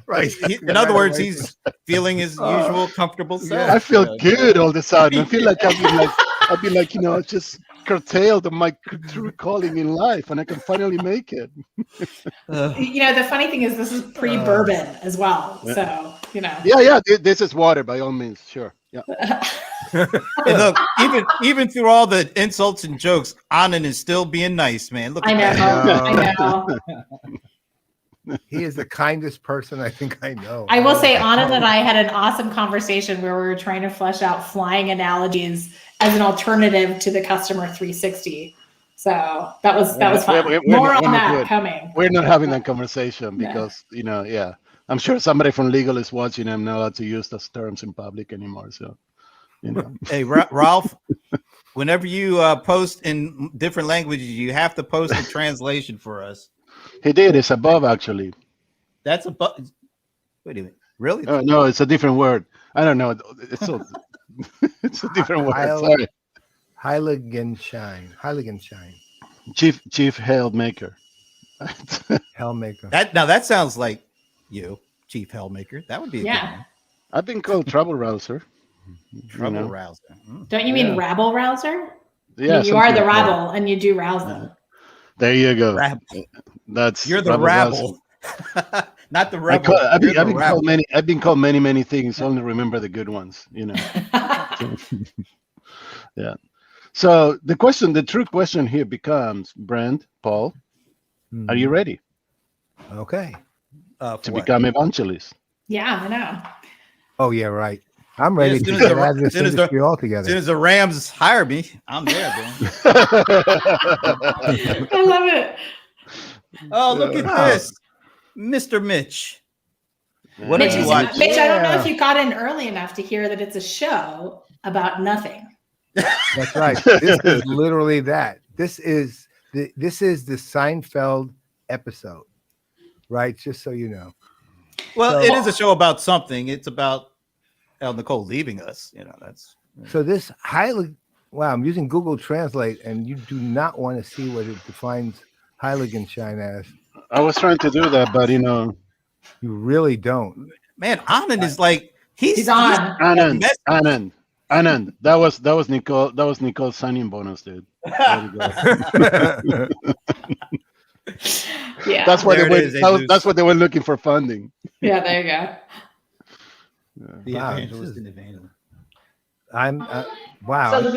Speaker 2: Right.
Speaker 1: In other words, he's feeling his usual comfortable self.
Speaker 5: I feel good all of a sudden. I feel like I've been just curtailed of my true calling in life, and I can finally make it.
Speaker 3: The funny thing is, this is pre-bourbon as well. So
Speaker 5: Yeah. This is water, by all means. Sure. Yeah.
Speaker 1: And look, even through all the insults and jokes, Anand is still being nice, man. Look,
Speaker 3: I know.
Speaker 2: He is the kindest person I think I know.
Speaker 3: I will say, Anand and I had an awesome conversation where we were trying to flesh out flying analogies as an alternative to the customer 360. So that was fun. More on that coming.
Speaker 5: We're not having that conversation because I'm sure somebody from legal is watching. I'm not allowed to use those terms in public anymore. So.
Speaker 1: Hey, Ralph, whenever you post in different languages, you have to post a translation for us.
Speaker 5: He did. It's above, actually.
Speaker 1: That's above. Wait a minute. Really?
Speaker 5: No, it's a different word. I don't know. It's a different word. Sorry.
Speaker 2: Heiligenschein.
Speaker 5: Chief Hail Maker.
Speaker 2: Hellmaker.
Speaker 1: That sounds like you, Chief Hellmaker. That would be a good one.
Speaker 5: I've been called trouble rouser.
Speaker 1: Trouble rouser.
Speaker 3: Don't you mean rabble rouser?
Speaker 5: Yeah,
Speaker 3: You are the
Speaker 5: something like that.
Speaker 3: rabble, and you do rouse them.
Speaker 5: There you go.
Speaker 1: Rabble.
Speaker 5: That's
Speaker 1: You're the
Speaker 5: rabble
Speaker 1: rabble, not the rebel.
Speaker 5: I've been called many. I've been called many things. Only remember the good ones. Yeah. So the true question here becomes, Brand, Paul, are you ready
Speaker 2: Okay.
Speaker 5: to become evangelist?
Speaker 3: Yeah, I know.
Speaker 2: Oh yeah, right. I'm ready
Speaker 1: As
Speaker 2: to
Speaker 1: soon as
Speaker 2: get
Speaker 1: the-
Speaker 2: out of this
Speaker 1: as soon as the-
Speaker 2: industry
Speaker 1: As
Speaker 2: altogether.
Speaker 1: soon as the Rams hire me, I'm there, man.
Speaker 3: I love it.
Speaker 1: Oh, look at this, Mr. Mitch. What
Speaker 3: Mitch,
Speaker 1: did you
Speaker 3: Mitch,
Speaker 1: watch?
Speaker 3: I don't know
Speaker 2: Yeah.
Speaker 3: if you got in early enough to hear that it's a show about nothing.
Speaker 2: That's right. This is literally that. This is the Seinfeld episode, right? Just so you know.
Speaker 1: Well,
Speaker 2: So-
Speaker 1: it is a show about something. It's about Nicole leaving us. That's
Speaker 2: So this I'm using Google Translate, and you do not want to see what it defines Heiligenschein as.
Speaker 5: I was trying to do that, but
Speaker 2: You really don't.
Speaker 1: man. Anand is like
Speaker 3: He's on.
Speaker 5: Anand. That was Nicole. That was Nicole's signing bonus, dude. There you go.
Speaker 3: Yeah.
Speaker 5: That's why
Speaker 1: There it is, Jesus.
Speaker 5: that's what they were looking for funding.
Speaker 3: Yeah, there you go.
Speaker 1: the
Speaker 2: Wow,
Speaker 1: evangelist and evangelist.
Speaker 2: I'm wow.
Speaker 4: So the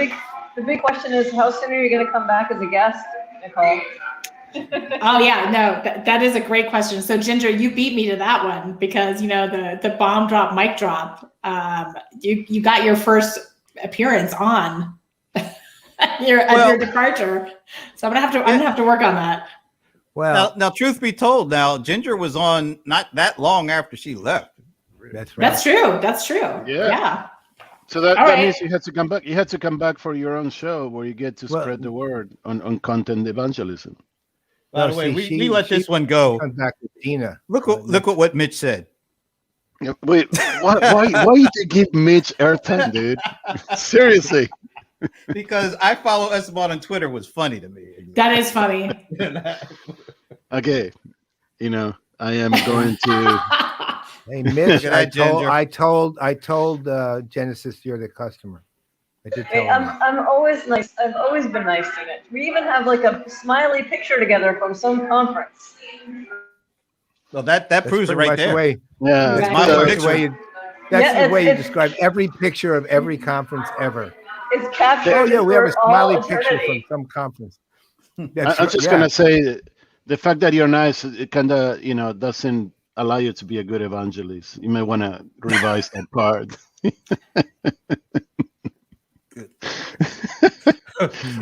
Speaker 4: big question is, how soon are you going to come back as a guest, Nicole?
Speaker 3: Oh yeah, no, that is a great question. So Ginger, you beat me to that one because the bomb drop, mic drop. You got your first appearance on your departure. So I'm gonna have to work on that.
Speaker 2: Well,
Speaker 1: Now, truth be told, Ginger was on not that long after she left.
Speaker 2: that's right.
Speaker 3: That's true. Yeah.
Speaker 5: So that
Speaker 3: All right.
Speaker 5: means you had to come back. You had to come back for your own show where you get to spread the word on content evagelism.
Speaker 1: By the way, we let this one go.
Speaker 2: Comes back with Dina.
Speaker 1: Look what Mitch said.
Speaker 5: Yeah, wait, why you give Mitch airtime, dude? Seriously.
Speaker 1: Because I follow Esteban on Twitter was funny to me.
Speaker 3: That is funny.
Speaker 5: Okay, I am going to.
Speaker 2: Hey Mitch,
Speaker 1: Look at that,
Speaker 2: I told Genesis you're the customer. I did tell
Speaker 4: Hey,
Speaker 2: him.
Speaker 4: I'm always nice. I've always been nice to Mitch. We even have like a smiley picture together from some conference.
Speaker 1: Well, that proves it
Speaker 2: pretty
Speaker 1: right
Speaker 2: much the
Speaker 1: there.
Speaker 2: way-
Speaker 5: Yeah,
Speaker 3: Exactly.
Speaker 1: my
Speaker 2: that's the
Speaker 1: picture.
Speaker 2: way that's
Speaker 4: Yeah,
Speaker 2: the way you
Speaker 4: it's-
Speaker 2: describe every picture of every conference ever.
Speaker 4: It's captured.
Speaker 2: Oh yeah, we have a
Speaker 4: for all
Speaker 2: smiley picture from
Speaker 4: eternity.
Speaker 2: some conference.
Speaker 5: I'm
Speaker 2: That's
Speaker 5: just gonna say the fact that you're nice, it kind of doesn't allow you to be a good evangelist. You may want to revise that part.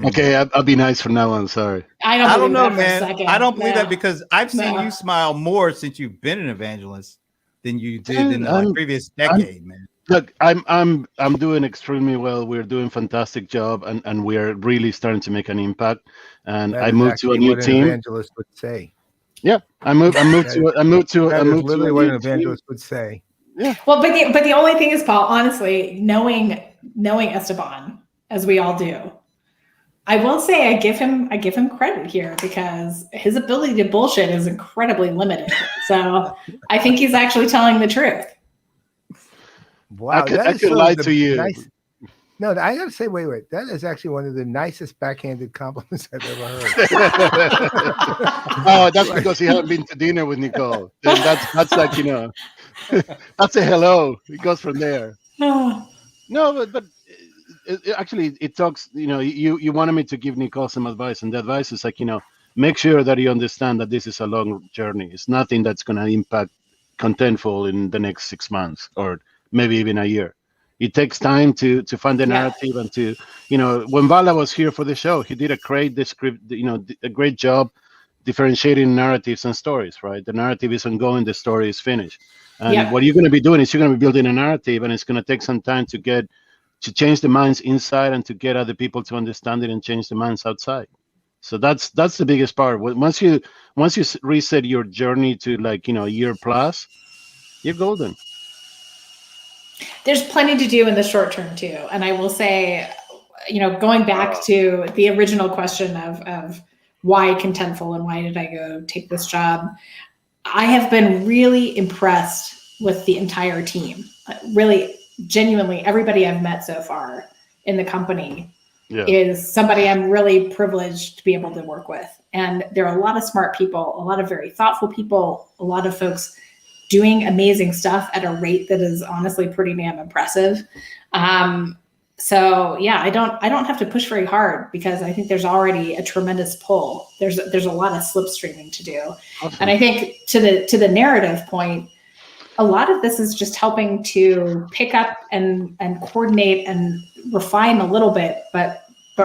Speaker 5: Okay, I'll be nice from now on. Sorry.
Speaker 3: I
Speaker 1: I
Speaker 3: don't
Speaker 1: don't know,
Speaker 3: believe that for a
Speaker 1: man.
Speaker 3: second.
Speaker 1: I don't believe
Speaker 3: No.
Speaker 1: that because I've seen
Speaker 3: No.
Speaker 1: you smile more since you've been an evangelist than you did in the
Speaker 5: I'm-
Speaker 1: previous decade, man.
Speaker 5: Look, I'm doing extremely well. We're doing a fantastic job, and we're really starting to make an impact. And
Speaker 2: That
Speaker 5: I
Speaker 2: is
Speaker 5: moved to a
Speaker 2: actually
Speaker 5: new
Speaker 2: what an
Speaker 5: team.
Speaker 2: evangelist would say.
Speaker 5: Yeah, I moved to
Speaker 2: That is literally
Speaker 5: a
Speaker 2: what
Speaker 5: new
Speaker 2: an
Speaker 5: team.
Speaker 2: evangelist would say.
Speaker 3: Well, but the only thing is, Paul, honestly, knowing Esteban as we all do, I will say I give him credit here because his ability to bullshit is incredibly limited. So I think he's actually telling the truth.
Speaker 2: Wow,
Speaker 5: I could
Speaker 2: that is sort of
Speaker 5: lie
Speaker 2: the
Speaker 5: to you.
Speaker 2: No, I gotta say, wait. That is actually one of the nicest backhanded compliments I've ever heard.
Speaker 5: Oh, that's because you haven't been to dinner with Nicole. Then that's like that's a hello. It goes from there. No, but actually, it talks. You wanted me to give Nicole some advice, and the advice is like make sure that you understand that this is a long journey. It's nothing that's going to impact contentful in the next 6 months or maybe even a year. It takes time to find the narrative and to when Vala was here for the show, he did a great a great job differentiating narratives and stories. Right, the narrative is ongoing, the story is finished. And what you're going to be doing is you're going to be building a narrative, and it's going to take some time to change the minds inside and to get other people to understand it and change the minds outside. So that's the biggest part. Once you reset your journey to a year plus, you're golden.
Speaker 3: There's plenty to do in the short term too. And I will say, going back to the original question of why Contentful and why did I go take this job? I have been really impressed with the entire team. Really, genuinely, everybody I've met so far in the company is somebody I'm really privileged to be able to work with. And there are a lot of smart people, a lot of very thoughtful people, a lot of folks doing amazing stuff at a rate that is honestly pretty damn impressive. So yeah, I don't have to push very hard because I think there's already a tremendous pull. There's a lot of slipstreaming to do. Awesome. And I think to the narrative point, a lot of this is just helping to pick up and coordinate and refine a little bit, but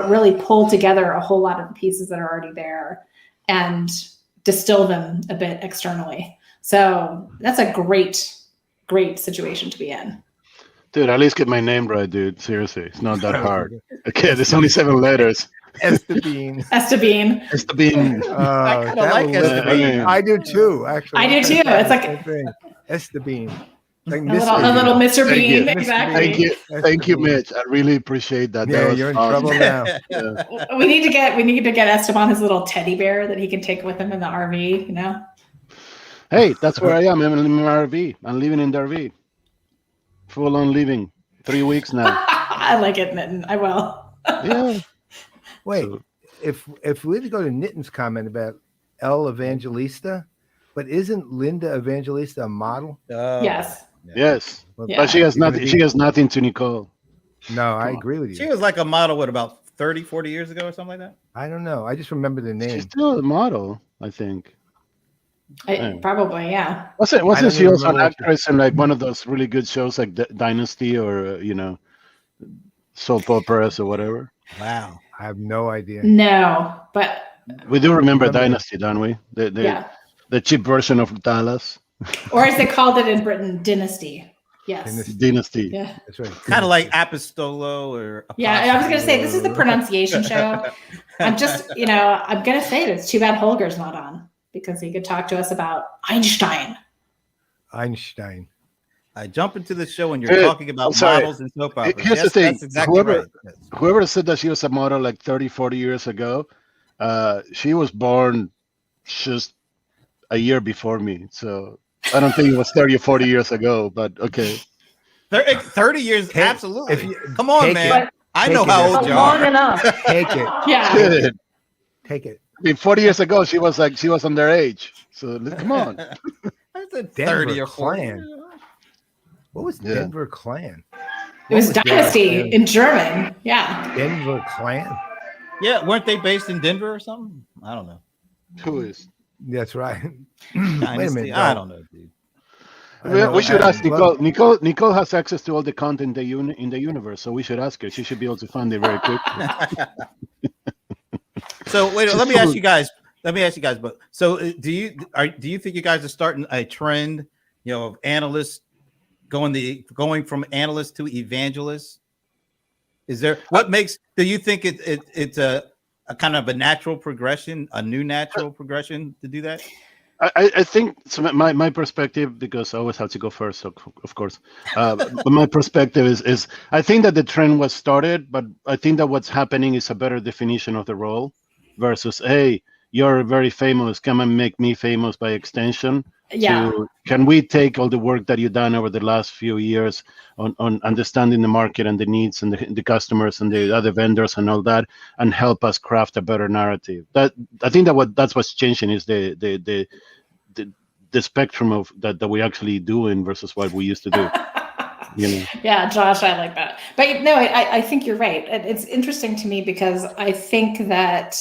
Speaker 3: really pull together a whole lot of the pieces that are already there and distill them a bit externally. So that's a great situation to be in.
Speaker 5: Dude, at least get my name right, dude. Seriously, it's not that hard. Okay, there's only 7 letters.
Speaker 2: Estabine.
Speaker 3: Estabine.
Speaker 1: I kind of like Estabine.
Speaker 2: I do too, actually.
Speaker 3: I do too. It's like
Speaker 2: Estabine. Like
Speaker 3: a little Mr. Bean. Exactly.
Speaker 5: Thank you, Mitch. I really appreciate that.
Speaker 2: Yeah, you're in trouble now.
Speaker 3: Yeah. We need to get Esteban his little teddy bear that he can take with him in the RV. You know.
Speaker 5: Hey, that's where I am. I'm in my RV. I'm living in the RV. Full on living. 3 weeks now.
Speaker 3: I like it, Nitin. I will.
Speaker 5: Yeah.
Speaker 2: Wait, if we were to go to Nitin's comment about El Evangelista, but isn't Linda Evangelista a model?
Speaker 3: Yes.
Speaker 5: Yes. But she has nothing. She has nothing to Nicole.
Speaker 2: No, I agree with you.
Speaker 1: She was like a model, about 30, 40 years ago or something like that?
Speaker 2: I don't know. I just remember the name.
Speaker 5: She's still a model, I think.
Speaker 3: Probably, yeah.
Speaker 5: Wasn't she also an actress in like one of those really good shows like Dynasty or soap operas or whatever?
Speaker 1: Wow,
Speaker 2: I have no idea.
Speaker 3: No, but
Speaker 5: we do remember Dynasty, don't we? The cheap version of Dallas,
Speaker 3: or as they called it in Britain, Dynasty. Yes,
Speaker 5: Dynasty.
Speaker 3: Yeah,
Speaker 2: that's right.
Speaker 1: Kind of like Apostolo or.
Speaker 3: Yeah, I was going to say this is the pronunciation show. I'm just, I'm going to say it. It's too bad Holger's not on. Because he could talk to us about Einstein.
Speaker 1: I jump into the show when you're talking about models and soap operas.
Speaker 5: Here's the thing.
Speaker 1: That's exactly right.
Speaker 5: Whoever said that she was a model like 30, 40 years ago, she was born just a year before me. So I don't think it was 30 or 40 years ago, but okay.
Speaker 1: 30 years, absolutely. Come on, man. I know how old you
Speaker 4: are.
Speaker 1: Long
Speaker 4: enough.
Speaker 2: Take it.
Speaker 3: Yeah.
Speaker 2: Take it.
Speaker 5: I mean, 40 years ago, she was underage. So come on.
Speaker 1: I said 30 or 40.
Speaker 2: What was Denver Clan?
Speaker 3: It was Dynasty in German. Yeah.
Speaker 2: Denver Clan.
Speaker 1: Yeah, weren't they based in Denver or something? I don't know.
Speaker 5: Who is?
Speaker 2: That's right.
Speaker 1: Dynasty. Wait a minute. I don't know, dude.
Speaker 5: We should ask Nicole. Nicole has access to all the content in the universe, so we should ask her. She should be able to find it very quickly.
Speaker 1: So wait, let me ask you guys. But so do you think you guys are starting a trend, of analysts going from analysts to evangelists? Is there do you think it's a kind of a natural progression, a new natural progression to do that?
Speaker 5: I think so. My perspective, because I always have to go first, so of course. But my perspective is I think that the trend was started, but I think that what's happening is a better definition of the role versus, hey, you're very famous, come and make me famous by extension.
Speaker 3: Yeah.
Speaker 5: Can we take all the work that you've done over the last few years on understanding the market and the needs and the customers and the other vendors and all that, and help us craft a better narrative? That I think that's what's changing is the spectrum of that we actually doing versus what we used to do.
Speaker 3: Yeah, Josh, I like that. But no, I think you're right. It's interesting to me because I think that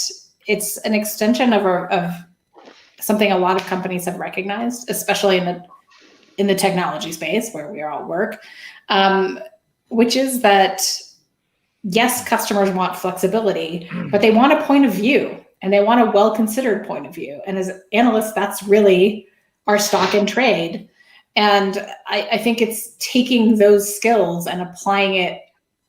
Speaker 3: it's an extension of something a lot of companies have recognized, especially in the technology space where we all work, which is that, yes, customers want flexibility, but they want a point of view and they want a well-considered point of view. And as analysts, that's really our stock in trade. And I think it's taking those skills and applying it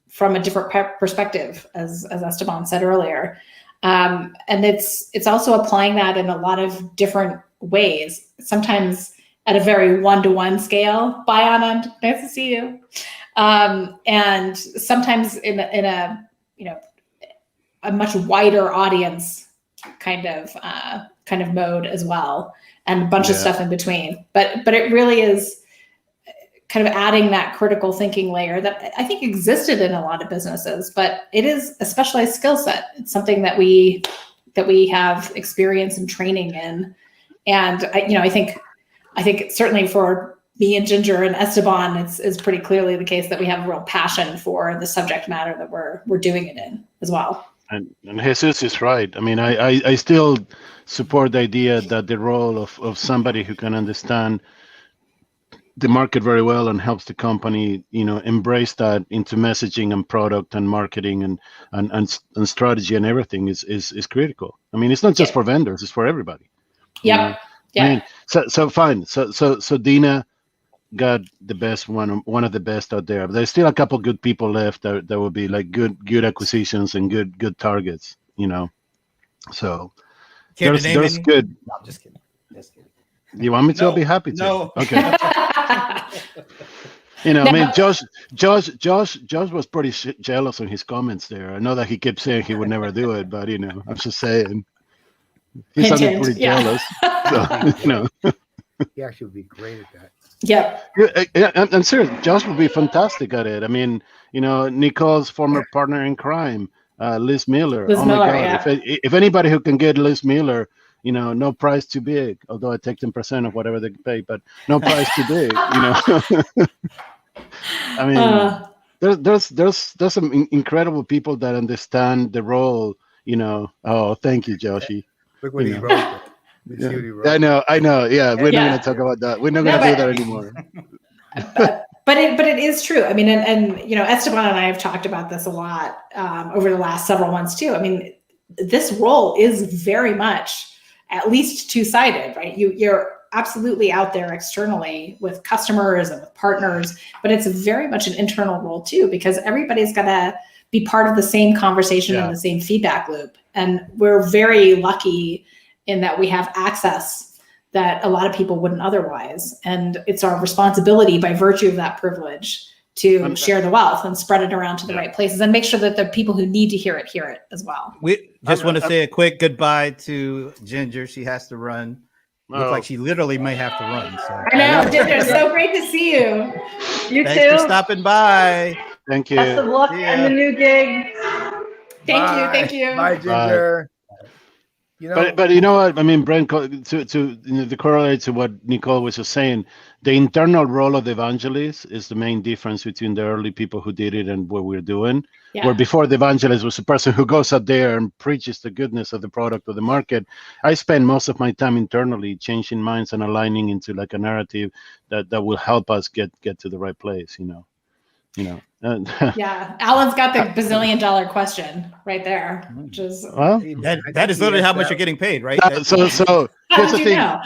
Speaker 3: from a different perspective, as Esteban said earlier. And it's also applying that in a lot of different ways, sometimes at a very one-to-one scale. Bye, Anand. Nice to see you. And sometimes in a much wider audience kind of mode as well, and a bunch of stuff in between. But it really is kind of adding that critical thinking layer that I think existed in a lot of businesses, but it is a specialized skill set. It's something that we have experience and training in. And I think certainly for me and Ginger and Esteban, it's pretty clearly the case that we have a real passion for the subject matter that we're doing it in as well.
Speaker 5: And Jesus is right. I mean, I still support the idea that the role of somebody who can understand the market very well and helps the company, embrace that into messaging and product and marketing and strategy and everything is critical. I mean, it's not just for vendors; it's for everybody.
Speaker 3: Yeah.
Speaker 5: I mean, so fine. So Dina got the best one of the best out there. But there's still a couple good people left that will be like good acquisitions and good targets. So there's good.
Speaker 1: No, I'm just kidding. Just kidding.
Speaker 5: You want me to?
Speaker 1: No,
Speaker 5: I'll be happy to.
Speaker 1: no.
Speaker 5: Okay. I mean, Josh was pretty jealous on his comments there. I know that he kept saying he would never do it, but I'm just saying he sounded pretty jealous. So,
Speaker 2: He actually would be great at that.
Speaker 3: Yep.
Speaker 5: I'm serious. Josh would be fantastic at it. I mean, Nicole's former partner in crime, Liz Miller.
Speaker 3: Liz Miller,
Speaker 5: my God!
Speaker 3: yeah.
Speaker 5: If anybody who can get Liz Miller, no price too big. Although I take 10% of whatever they pay, but no price too big. I mean, there's some incredible people that understand the role. Oh, thank you, Joshi.
Speaker 2: Look what he wrote.
Speaker 5: I know. Yeah, we're not going to talk about that. We're not going to do that anymore.
Speaker 3: But it is true. I mean, and Esteban and I have talked about this a lot over the last several months too. I mean, this role is very much at least two-sided, right? You're absolutely out there externally with customers and with partners, but it's very much an internal role too, because everybody's got to be part of the same conversation and the same feedback loop. And we're very lucky in that we have access that a lot of people wouldn't otherwise. And it's our responsibility by virtue of that privilege to share the wealth and spread it around to the right places and make sure that the people who need to hear it as well.
Speaker 1: We just want to say a quick goodbye to Ginger. She has to run. Looks like she literally may have to run. So.
Speaker 3: I know, Ginger, so great to see you.
Speaker 4: You
Speaker 1: Thanks
Speaker 4: too.
Speaker 1: for stopping by.
Speaker 5: Thank you.
Speaker 4: Best of luck in the new gig.
Speaker 3: Thank you.
Speaker 2: Bye, Ginger.
Speaker 5: But you know what I mean, Brent, to correlate to what Nicole was just saying, the internal role of the evangelist is the main difference between the early people who did it and what we're doing. Where before the evangelist was a person who goes out there and preaches the goodness of the product or the market. I spend most of my time internally changing minds and aligning into like a narrative that will help us get to the right place,
Speaker 3: Yeah, Alan's got the bazillion-dollar question right there, which is
Speaker 1: that is literally how much you're getting paid, right?
Speaker 5: So here's the thing.
Speaker 3: Know?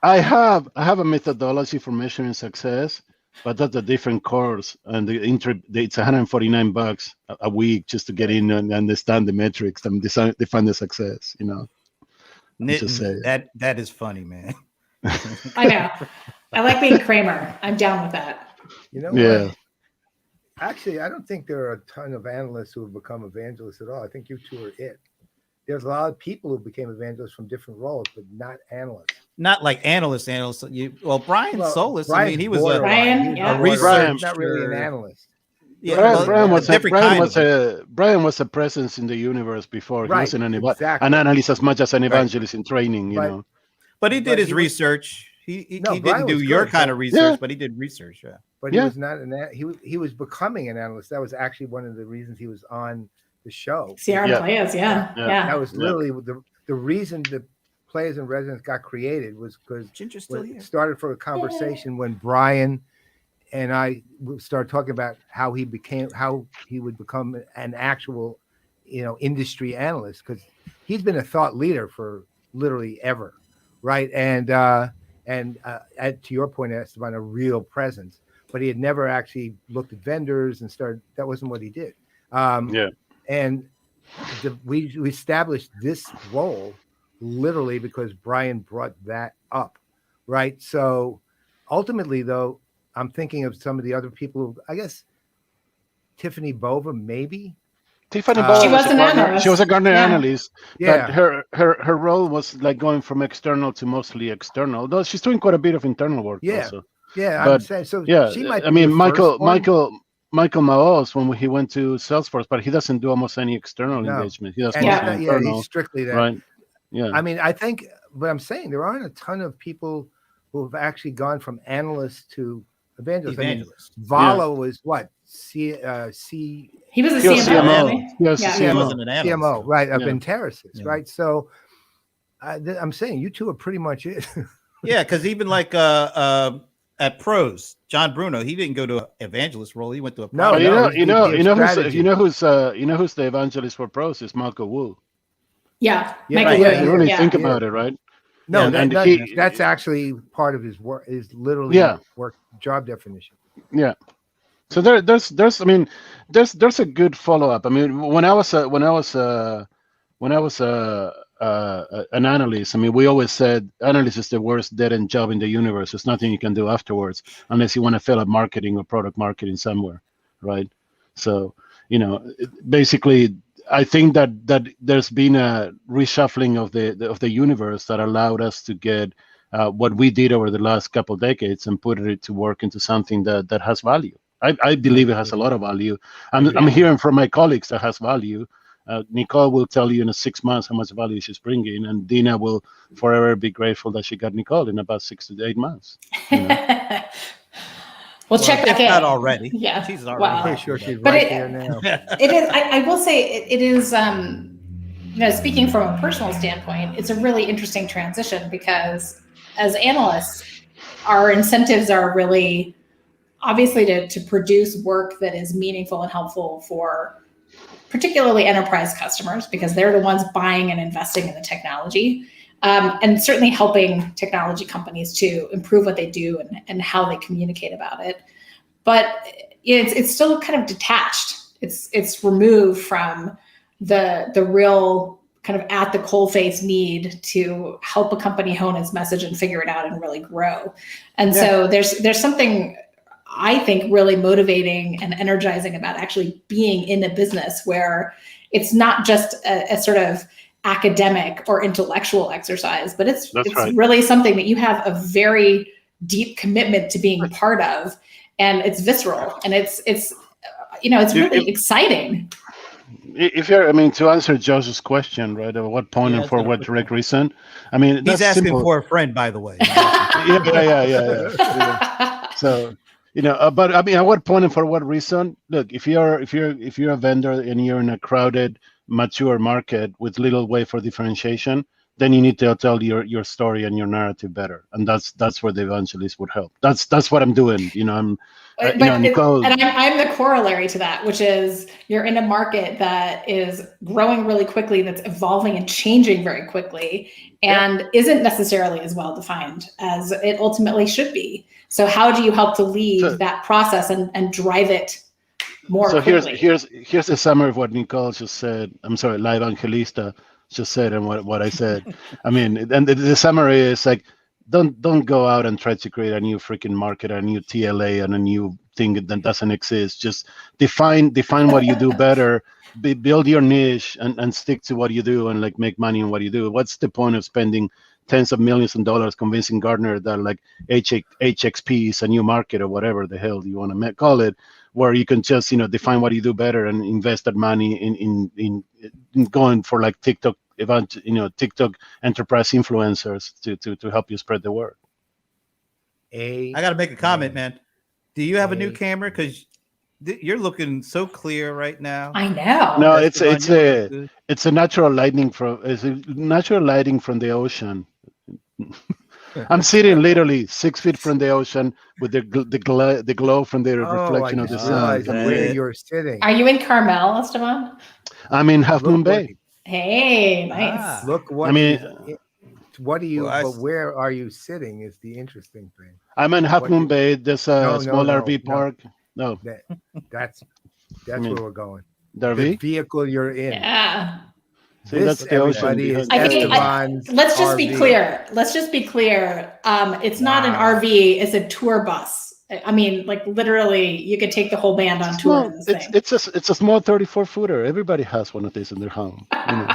Speaker 5: I have a methodology for measuring success, but that's a different course, and it's $149 a week just to get in and understand the metrics and define the success.
Speaker 1: That is funny, man.
Speaker 3: I know. I like being Kramer. I'm down with that.
Speaker 2: What? Actually, I don't think there are a ton of analysts who have become evangelists at all. I think you two are it. There's a lot of people who became evangelists from different roles, but not analysts.
Speaker 1: Not like analysts. Brian Solis.
Speaker 2: Brian's
Speaker 1: I mean, he was
Speaker 3: Brian,
Speaker 1: a researcher.
Speaker 2: Not really an analyst.
Speaker 1: Yeah,
Speaker 5: Brian was a presence in the universe before. He wasn't an analyst as much as an evangelist in training,
Speaker 1: But he did his research. He didn't do your kind of research, but he did research. Yeah.
Speaker 2: But he was not he was becoming an analyst. That was actually one of the reasons he was on the show.
Speaker 3: CRM Playaz, yeah.
Speaker 2: That was literally the reason the Playa-in-Residence got created was because it started for a conversation when Brian and I started talking about how he would become an actual, industry analyst, because he's been a thought leader for literally ever, right? And to your point, Esteban, a real presence. But he had never actually looked at vendors and started. That wasn't what he did. And we established this role literally because Brian brought that up, right? So ultimately, though, I'm thinking of some of the other people. I guess Tiffany Bova, maybe,
Speaker 5: Tiffany Ball
Speaker 3: She
Speaker 5: was
Speaker 3: was
Speaker 5: a
Speaker 3: an
Speaker 5: Gartner,
Speaker 3: analyst.
Speaker 5: she was a Gartner
Speaker 3: Yeah.
Speaker 5: analyst,
Speaker 2: Yeah.
Speaker 5: but her role was like going from external to mostly external. Though she's doing quite a bit of internal work
Speaker 2: Yeah.
Speaker 5: also.
Speaker 2: Yeah,
Speaker 5: But
Speaker 2: I'm saying so.
Speaker 5: yeah,
Speaker 2: She might
Speaker 5: I
Speaker 2: be
Speaker 5: mean
Speaker 2: the first one.
Speaker 5: Michael Maoz when he went to Salesforce, but he doesn't do almost any external
Speaker 2: No.
Speaker 5: engagement. He does
Speaker 2: And
Speaker 5: mostly
Speaker 3: Yeah.
Speaker 2: he's
Speaker 5: internal,
Speaker 2: strictly that.
Speaker 5: right? Yeah.
Speaker 2: I mean, I think, but I'm saying there aren't a ton of people who have actually gone from analysts to evangelists.
Speaker 1: Evangelist.
Speaker 2: I mean, Valo was what?
Speaker 3: He was a
Speaker 5: He was
Speaker 3: CMO,
Speaker 5: CMO.
Speaker 3: wasn't he?
Speaker 5: He was
Speaker 3: Yeah.
Speaker 1: He
Speaker 5: CMO.
Speaker 1: wasn't an analyst.
Speaker 2: CMO, right? Of
Speaker 5: Yeah.
Speaker 2: Interisys,
Speaker 1: Yeah.
Speaker 2: right? So I'm saying you two are pretty much it.
Speaker 1: Yeah, because even like at Pros, John Bruno, he didn't go to an evangelist role. He went to a
Speaker 2: No,
Speaker 5: But
Speaker 1: product.
Speaker 2: he's VP of strategy.
Speaker 5: you know who's the evangelist for pros is Malcolm Wu.
Speaker 3: Yeah.
Speaker 2: Yeah,
Speaker 3: Michael
Speaker 1: right.
Speaker 3: Wu,
Speaker 5: Yeah, you really
Speaker 3: yeah.
Speaker 5: think about it, right?
Speaker 2: No,
Speaker 5: And- and
Speaker 2: that- that's actually part of his work. Is literally
Speaker 5: Yeah.
Speaker 2: work job definition.
Speaker 5: Yeah. So there's I mean there's a good follow up. I mean when I was an analyst, I mean we always said analyst is the worst dead end job in the universe. There's nothing you can do afterwards unless you want to fail at marketing or product marketing somewhere, right? So basically I think that there's been a reshuffling of the universe that allowed us to get what we did over the last couple of decades and put it to work into something that has value. I believe it has a lot of value. I'm hearing from my colleagues that has value. Nicole will tell you in 6 months how much value she's bringing, and Dina will forever be grateful that she got Nicole in about 6 to 8 months.
Speaker 3: We'll check back
Speaker 1: If
Speaker 3: in.
Speaker 1: not already.
Speaker 3: Yeah.
Speaker 1: She's already.
Speaker 3: Wow.
Speaker 2: Pretty sure she's
Speaker 3: But
Speaker 2: right
Speaker 3: it-
Speaker 2: there now.
Speaker 3: It is. I will say it is. Speaking from a personal standpoint, it's a really interesting transition because as analysts, our incentives are really obviously to produce work that is meaningful and helpful for particularly enterprise customers because they're the ones buying and investing in the technology. And certainly helping technology companies to improve what they do and how they communicate about it. But it's still kind of detached. It's removed from the real kind of at the coalface need to help a company hone its message and figure it out and really grow. And so there's something I think really motivating and energizing about actually being in a business where it's not just a sort of academic or intellectual exercise, but it's
Speaker 5: right.
Speaker 3: really something that you have a very deep commitment to being part of, and it's visceral and it's really exciting.
Speaker 5: If you're, I mean, to answer Josh's question, right? At what point and for what direct reason? I mean,
Speaker 1: He's
Speaker 5: that's
Speaker 1: asking
Speaker 5: simple.
Speaker 1: for a friend, by the way.
Speaker 5: Yeah. So, but I mean, at what point and for what reason? Look, if you're a vendor and you're in a crowded, mature market with little way for differentiation, then you need to tell your story and your narrative better, and that's where the evangelist would help. That's what I'm doing. Nicole.
Speaker 3: And I'm the corollary to that, which is you're in a market that is growing really quickly, that's evolving and changing very quickly, and isn't necessarily as well defined as it ultimately should be. So how do you help to lead that process and drive it more quickly?
Speaker 5: Here's a summary of what Nicole just said. I'm sorry, La Evangelista just said and what I said. I mean, and the summary is like, don't go out and try to create a new freaking market, a new TLA, and a new thing that doesn't exist. Just define what you do better, build your niche, and stick to what you do, and like make money in what you do. What's the point of spending tens of millions of dollars convincing Gartner that like HXP is a new market or whatever the hell you want to call it, where you can just define what you do better and invest that money in going for like TikTok TikTok enterprise influencers to help you spread the word.
Speaker 1: I got to make a comment, man. Do you have a new camera? Because you're looking so clear right now.
Speaker 3: I know.
Speaker 5: No, it's a natural lighting from the ocean. I'm sitting literally 6 feet from the ocean with the glow from the reflection of the sun.
Speaker 2: Where you're sitting.
Speaker 3: Are you in Carmel, Esteban?
Speaker 5: I'm in Half Moon Bay.
Speaker 3: Hey, nice.
Speaker 2: Look what what do you? But where are you sitting? Is the interesting thing.
Speaker 5: I'm in Half Moon Bay. There's a small RV park. No,
Speaker 2: that's where we're going.
Speaker 5: The RV?
Speaker 2: The vehicle you're in.
Speaker 3: Yeah.
Speaker 5: See, that's the ocean.
Speaker 3: Let's just be clear. It's not an RV. It's a tour bus. I mean, like literally, you could take the whole band on tour in this thing.
Speaker 5: It's a small 34-footer. Everybody has one of these in their home. You know.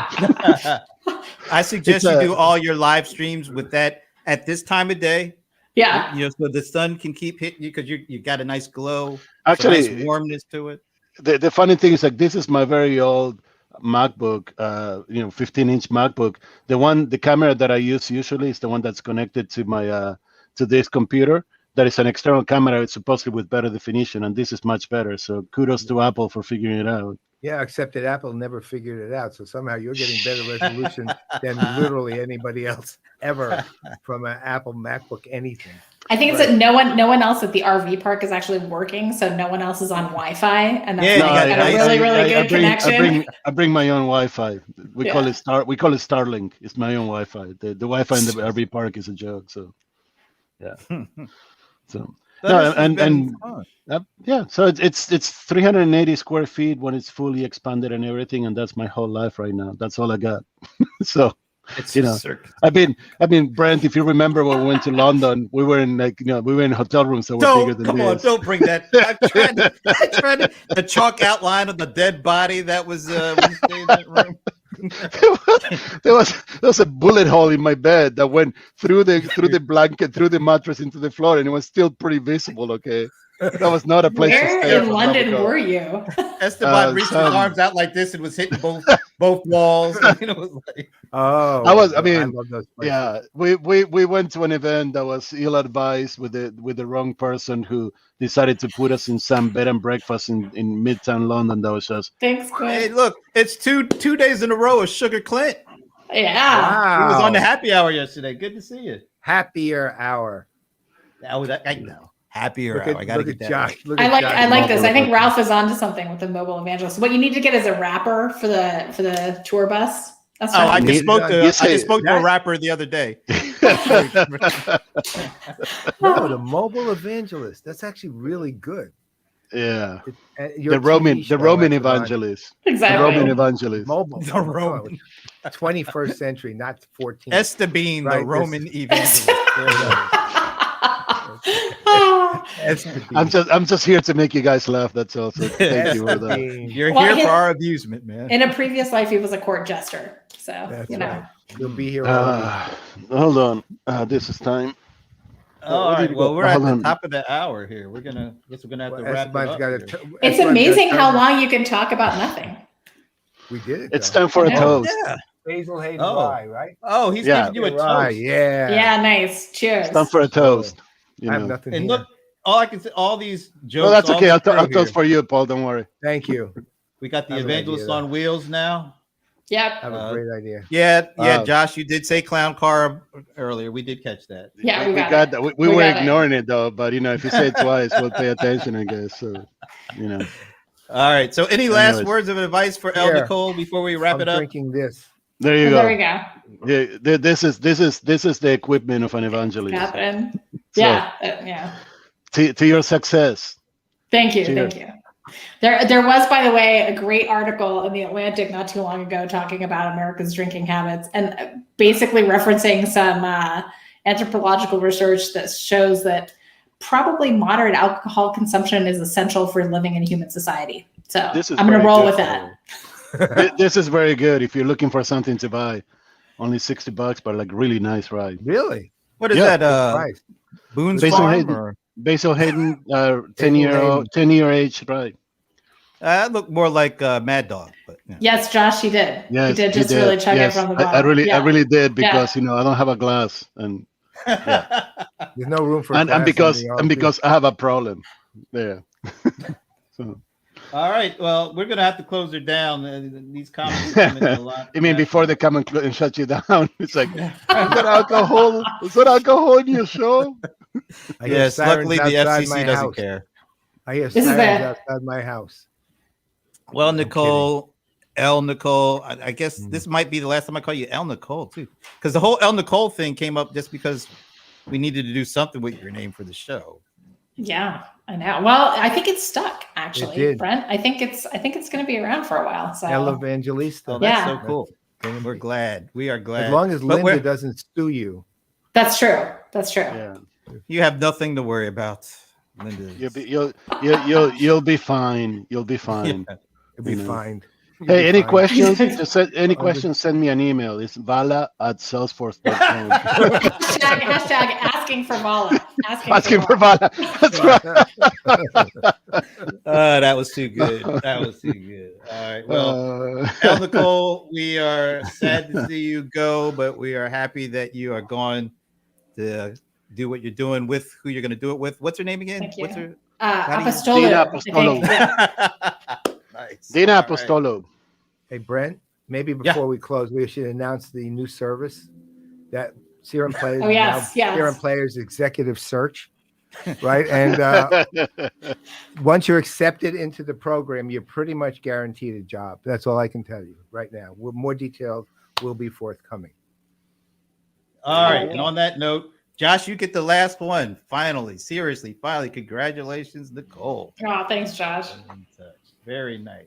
Speaker 1: I suggest you do all your live streams with that at this time of day.
Speaker 3: Yeah.
Speaker 1: You know, so the sun can keep hitting you because you got a nice glow,
Speaker 5: Actually,
Speaker 1: nice warmness to it.
Speaker 5: The funny thing is, like, this is my very old MacBook, 15-inch MacBook. The camera that I use usually is the one that's connected to my to this computer. That is an external camera. It's supposedly with better definition, and this is much better. So kudos to Apple for figuring it out.
Speaker 2: Yeah, except that Apple never figured it out. So somehow you're getting better resolution than literally anybody else ever from an Apple MacBook anything.
Speaker 3: I think it's that no one else at the RV park is actually working, so no one else is on Wi-Fi, and that's a really good connection.
Speaker 5: I bring my own Wi-Fi. We call it Starlink. It's my own Wi-Fi. The Wi-Fi in the RV park is a joke. So, yeah. So so it's 380 square feet when it's fully expanded and everything, and that's my whole life right now. That's all I got. So.
Speaker 1: It's
Speaker 5: I mean, Brent, if you remember when we went to London, we were in hotel rooms that were bigger than this.
Speaker 1: Don't bring that. I tried the chalk outline of the dead body that was when you stayed in that room.
Speaker 5: there was a bullet hole in my bed that went through the blanket, through the mattress into the floor, and it was still pretty visible. Okay. That was not a place to stay.
Speaker 3: Where in London were you?
Speaker 1: Esteban reached his arms out like this and was hitting both walls.
Speaker 5: We went to an event that was ill-advised with the wrong person who decided to put us in some bed and breakfast in Midtown London. That was just
Speaker 3: thanks.
Speaker 1: Hey, look, it's two days in a row of Sugar Clint.
Speaker 3: Yeah,
Speaker 2: wow.
Speaker 1: He was on the happy hour yesterday. Good to see you.
Speaker 2: Happier hour.
Speaker 1: I know. Happier hour. I gotta get that.
Speaker 2: Josh.
Speaker 3: I like this. I think Ralph is onto something with the mobile evangelist. What you need to get is a wrapper for the tour bus. That's
Speaker 1: I just spoke to a rapper the other day.
Speaker 2: No, the mobile evangelist. That's actually really good.
Speaker 5: Yeah. The Roman evangelist.
Speaker 3: Exactly.
Speaker 5: The Roman evangelist.
Speaker 2: Mobile.
Speaker 1: The Roman.
Speaker 2: 21st century, not 14th.
Speaker 1: Esteban, the Roman evangelist.
Speaker 5: I'm just here to make you guys laugh. That's all. So thank you for that.
Speaker 1: You're here for our amusement, man.
Speaker 3: In a previous life, he was a court jester. So
Speaker 2: That's
Speaker 3: you know.
Speaker 2: right. You'll be here.
Speaker 5: Hold on. This is time.
Speaker 1: All right. Well, we're at the top of the hour here. We're gonna have to wrap it up.
Speaker 3: It's amazing how long you can talk about nothing.
Speaker 2: We did it.
Speaker 5: It's time for a toast.
Speaker 1: Yeah.
Speaker 2: Basil Hayden rye, right?
Speaker 1: Oh, he's giving you a toast.
Speaker 2: Yeah.
Speaker 3: Yeah, nice. Cheers.
Speaker 5: It's time for a toast.
Speaker 2: I have nothing.
Speaker 1: And
Speaker 2: here.
Speaker 1: look, all I can say, all these jokes.
Speaker 5: No, that's okay. I'll toast for you, Paul. Don't worry.
Speaker 2: Thank you.
Speaker 1: We got the evangelist on wheels now.
Speaker 3: Yep.
Speaker 2: I have a great idea.
Speaker 1: Yeah, Josh, you did say clown car earlier. We did catch that.
Speaker 3: Yeah,
Speaker 5: we got that. We were ignoring it though, but if you say it twice, we'll pay attention, I guess. So,
Speaker 1: All right. So, any last words of advice for El Nicole before we wrap it up?
Speaker 2: Drinking this.
Speaker 5: There you go.
Speaker 3: There we go.
Speaker 5: Yeah, this is the equipment of an evangelist.
Speaker 3: Happened.
Speaker 5: So,
Speaker 3: yeah.
Speaker 5: To your success.
Speaker 3: Thank you.
Speaker 2: Cheers.
Speaker 3: Thank you. There was, by the way, a great article in the Atlantic not too long ago talking about America's drinking habits and basically referencing some anthropological research that shows that probably moderate alcohol consumption is essential for living in human society. So I'm going to roll with that.
Speaker 5: This is very good if you're looking for something to buy. Only $60, but like really nice ride.
Speaker 2: Really?
Speaker 1: What is that? Boone's Farm?
Speaker 5: Basil Hayden, 10-year age, right?
Speaker 1: That looked more like Mad Dog, but
Speaker 3: yes, Josh, he did.
Speaker 5: Yes,
Speaker 3: he did just really chug it from the bottle.
Speaker 5: I really did because I don't have a glass, and
Speaker 2: there's no room for
Speaker 5: and because I have a problem there. So.
Speaker 1: All right. Well, we're gonna have to close her down. These comments are coming in a lot.
Speaker 5: You mean before they come and shut you down? It's like, is there alcohol in your show?
Speaker 1: Yes. Luckily, the FCC doesn't care.
Speaker 2: I hear sirens outside my house.
Speaker 1: Well, Nicole, El Nicole. I guess this might be the last time I call you El Nicole too, because the whole El Nicole thing came up just because we needed to do something with your name for the show. Yeah, I know. Well, I think it's stuck actually, Brent. I think it's going to be around for a while. So El Evangelista. Oh, that's so cool. We're glad. We are glad. As long as Linda doesn't sue you. That's true. That's true. Yeah. You have nothing to worry about. Linda's.
Speaker 5: You'll be fine. You'll be fine.
Speaker 1: Yeah.
Speaker 2: It'll be
Speaker 5: You know.
Speaker 2: fine. You'll
Speaker 5: Hey,
Speaker 2: be
Speaker 5: any
Speaker 2: fine.
Speaker 5: questions? Just any questions, send me an email. It's vala@salesforce.com.
Speaker 3: Hashtag asking for Vala.
Speaker 5: Asking for
Speaker 3: Vala.
Speaker 5: Vala. That's right.
Speaker 1: That was too good. That was too good. All right. Well, El Nicole, we are sad to see you go, but we are happy that you are going to do what you're doing with who you're going to do it with. What's her name again?
Speaker 3: Thank you.
Speaker 1: What's her?
Speaker 3: Apostolo.
Speaker 5: Dina
Speaker 3: I
Speaker 5: Apostolo.
Speaker 3: think. Yeah.
Speaker 1: Nice.
Speaker 5: Dina
Speaker 1: All right.
Speaker 5: Apostolo.
Speaker 2: Hey, Brent, maybe before we close, we should announce the new service that CRM Playaz.
Speaker 3: Oh, yes, yes.
Speaker 2: CRM Playaz executive search, right? And once you're accepted into the program, you're pretty much guaranteed a job. That's all I can tell you right now. More details will be forthcoming.
Speaker 1: All right. And on that note, Josh, you get the last one. Finally, seriously, finally, congratulations, Nicole.
Speaker 3: Oh, thanks, Josh.
Speaker 1: Very nice.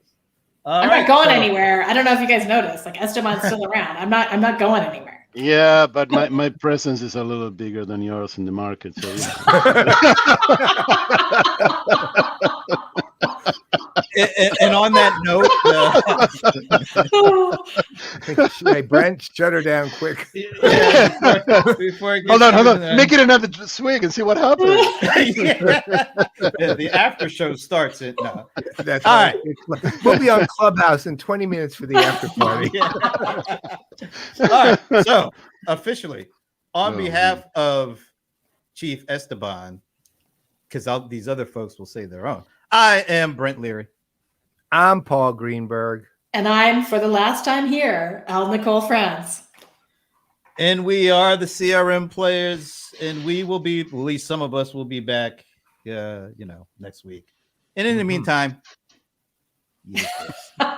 Speaker 3: I'm not going anywhere. I don't know if you guys noticed. Like Esteban's still around. I'm not going anywhere.
Speaker 5: Yeah, but my presence is a little bigger than yours in the market. So
Speaker 1: and on that note,
Speaker 2: Hey, Brent, shut her down quick.
Speaker 1: before it
Speaker 5: hold
Speaker 1: gets
Speaker 5: on. Make it another swig and see what happens.
Speaker 1: The after show starts at no.
Speaker 2: That's
Speaker 1: All
Speaker 2: right. We'll be on Clubhouse in 20 minutes for the after party.
Speaker 1: All right. So officially, on behalf of Chief Esteban, because these other folks will say their own, I am Brent Leary.
Speaker 2: I'm Paul Greenberg.
Speaker 3: And I'm, for the last time here, El Nicole France.
Speaker 1: And we are the CRM Playaz, and we will be, at least some of us will be back, next week. And in the meantime, use this.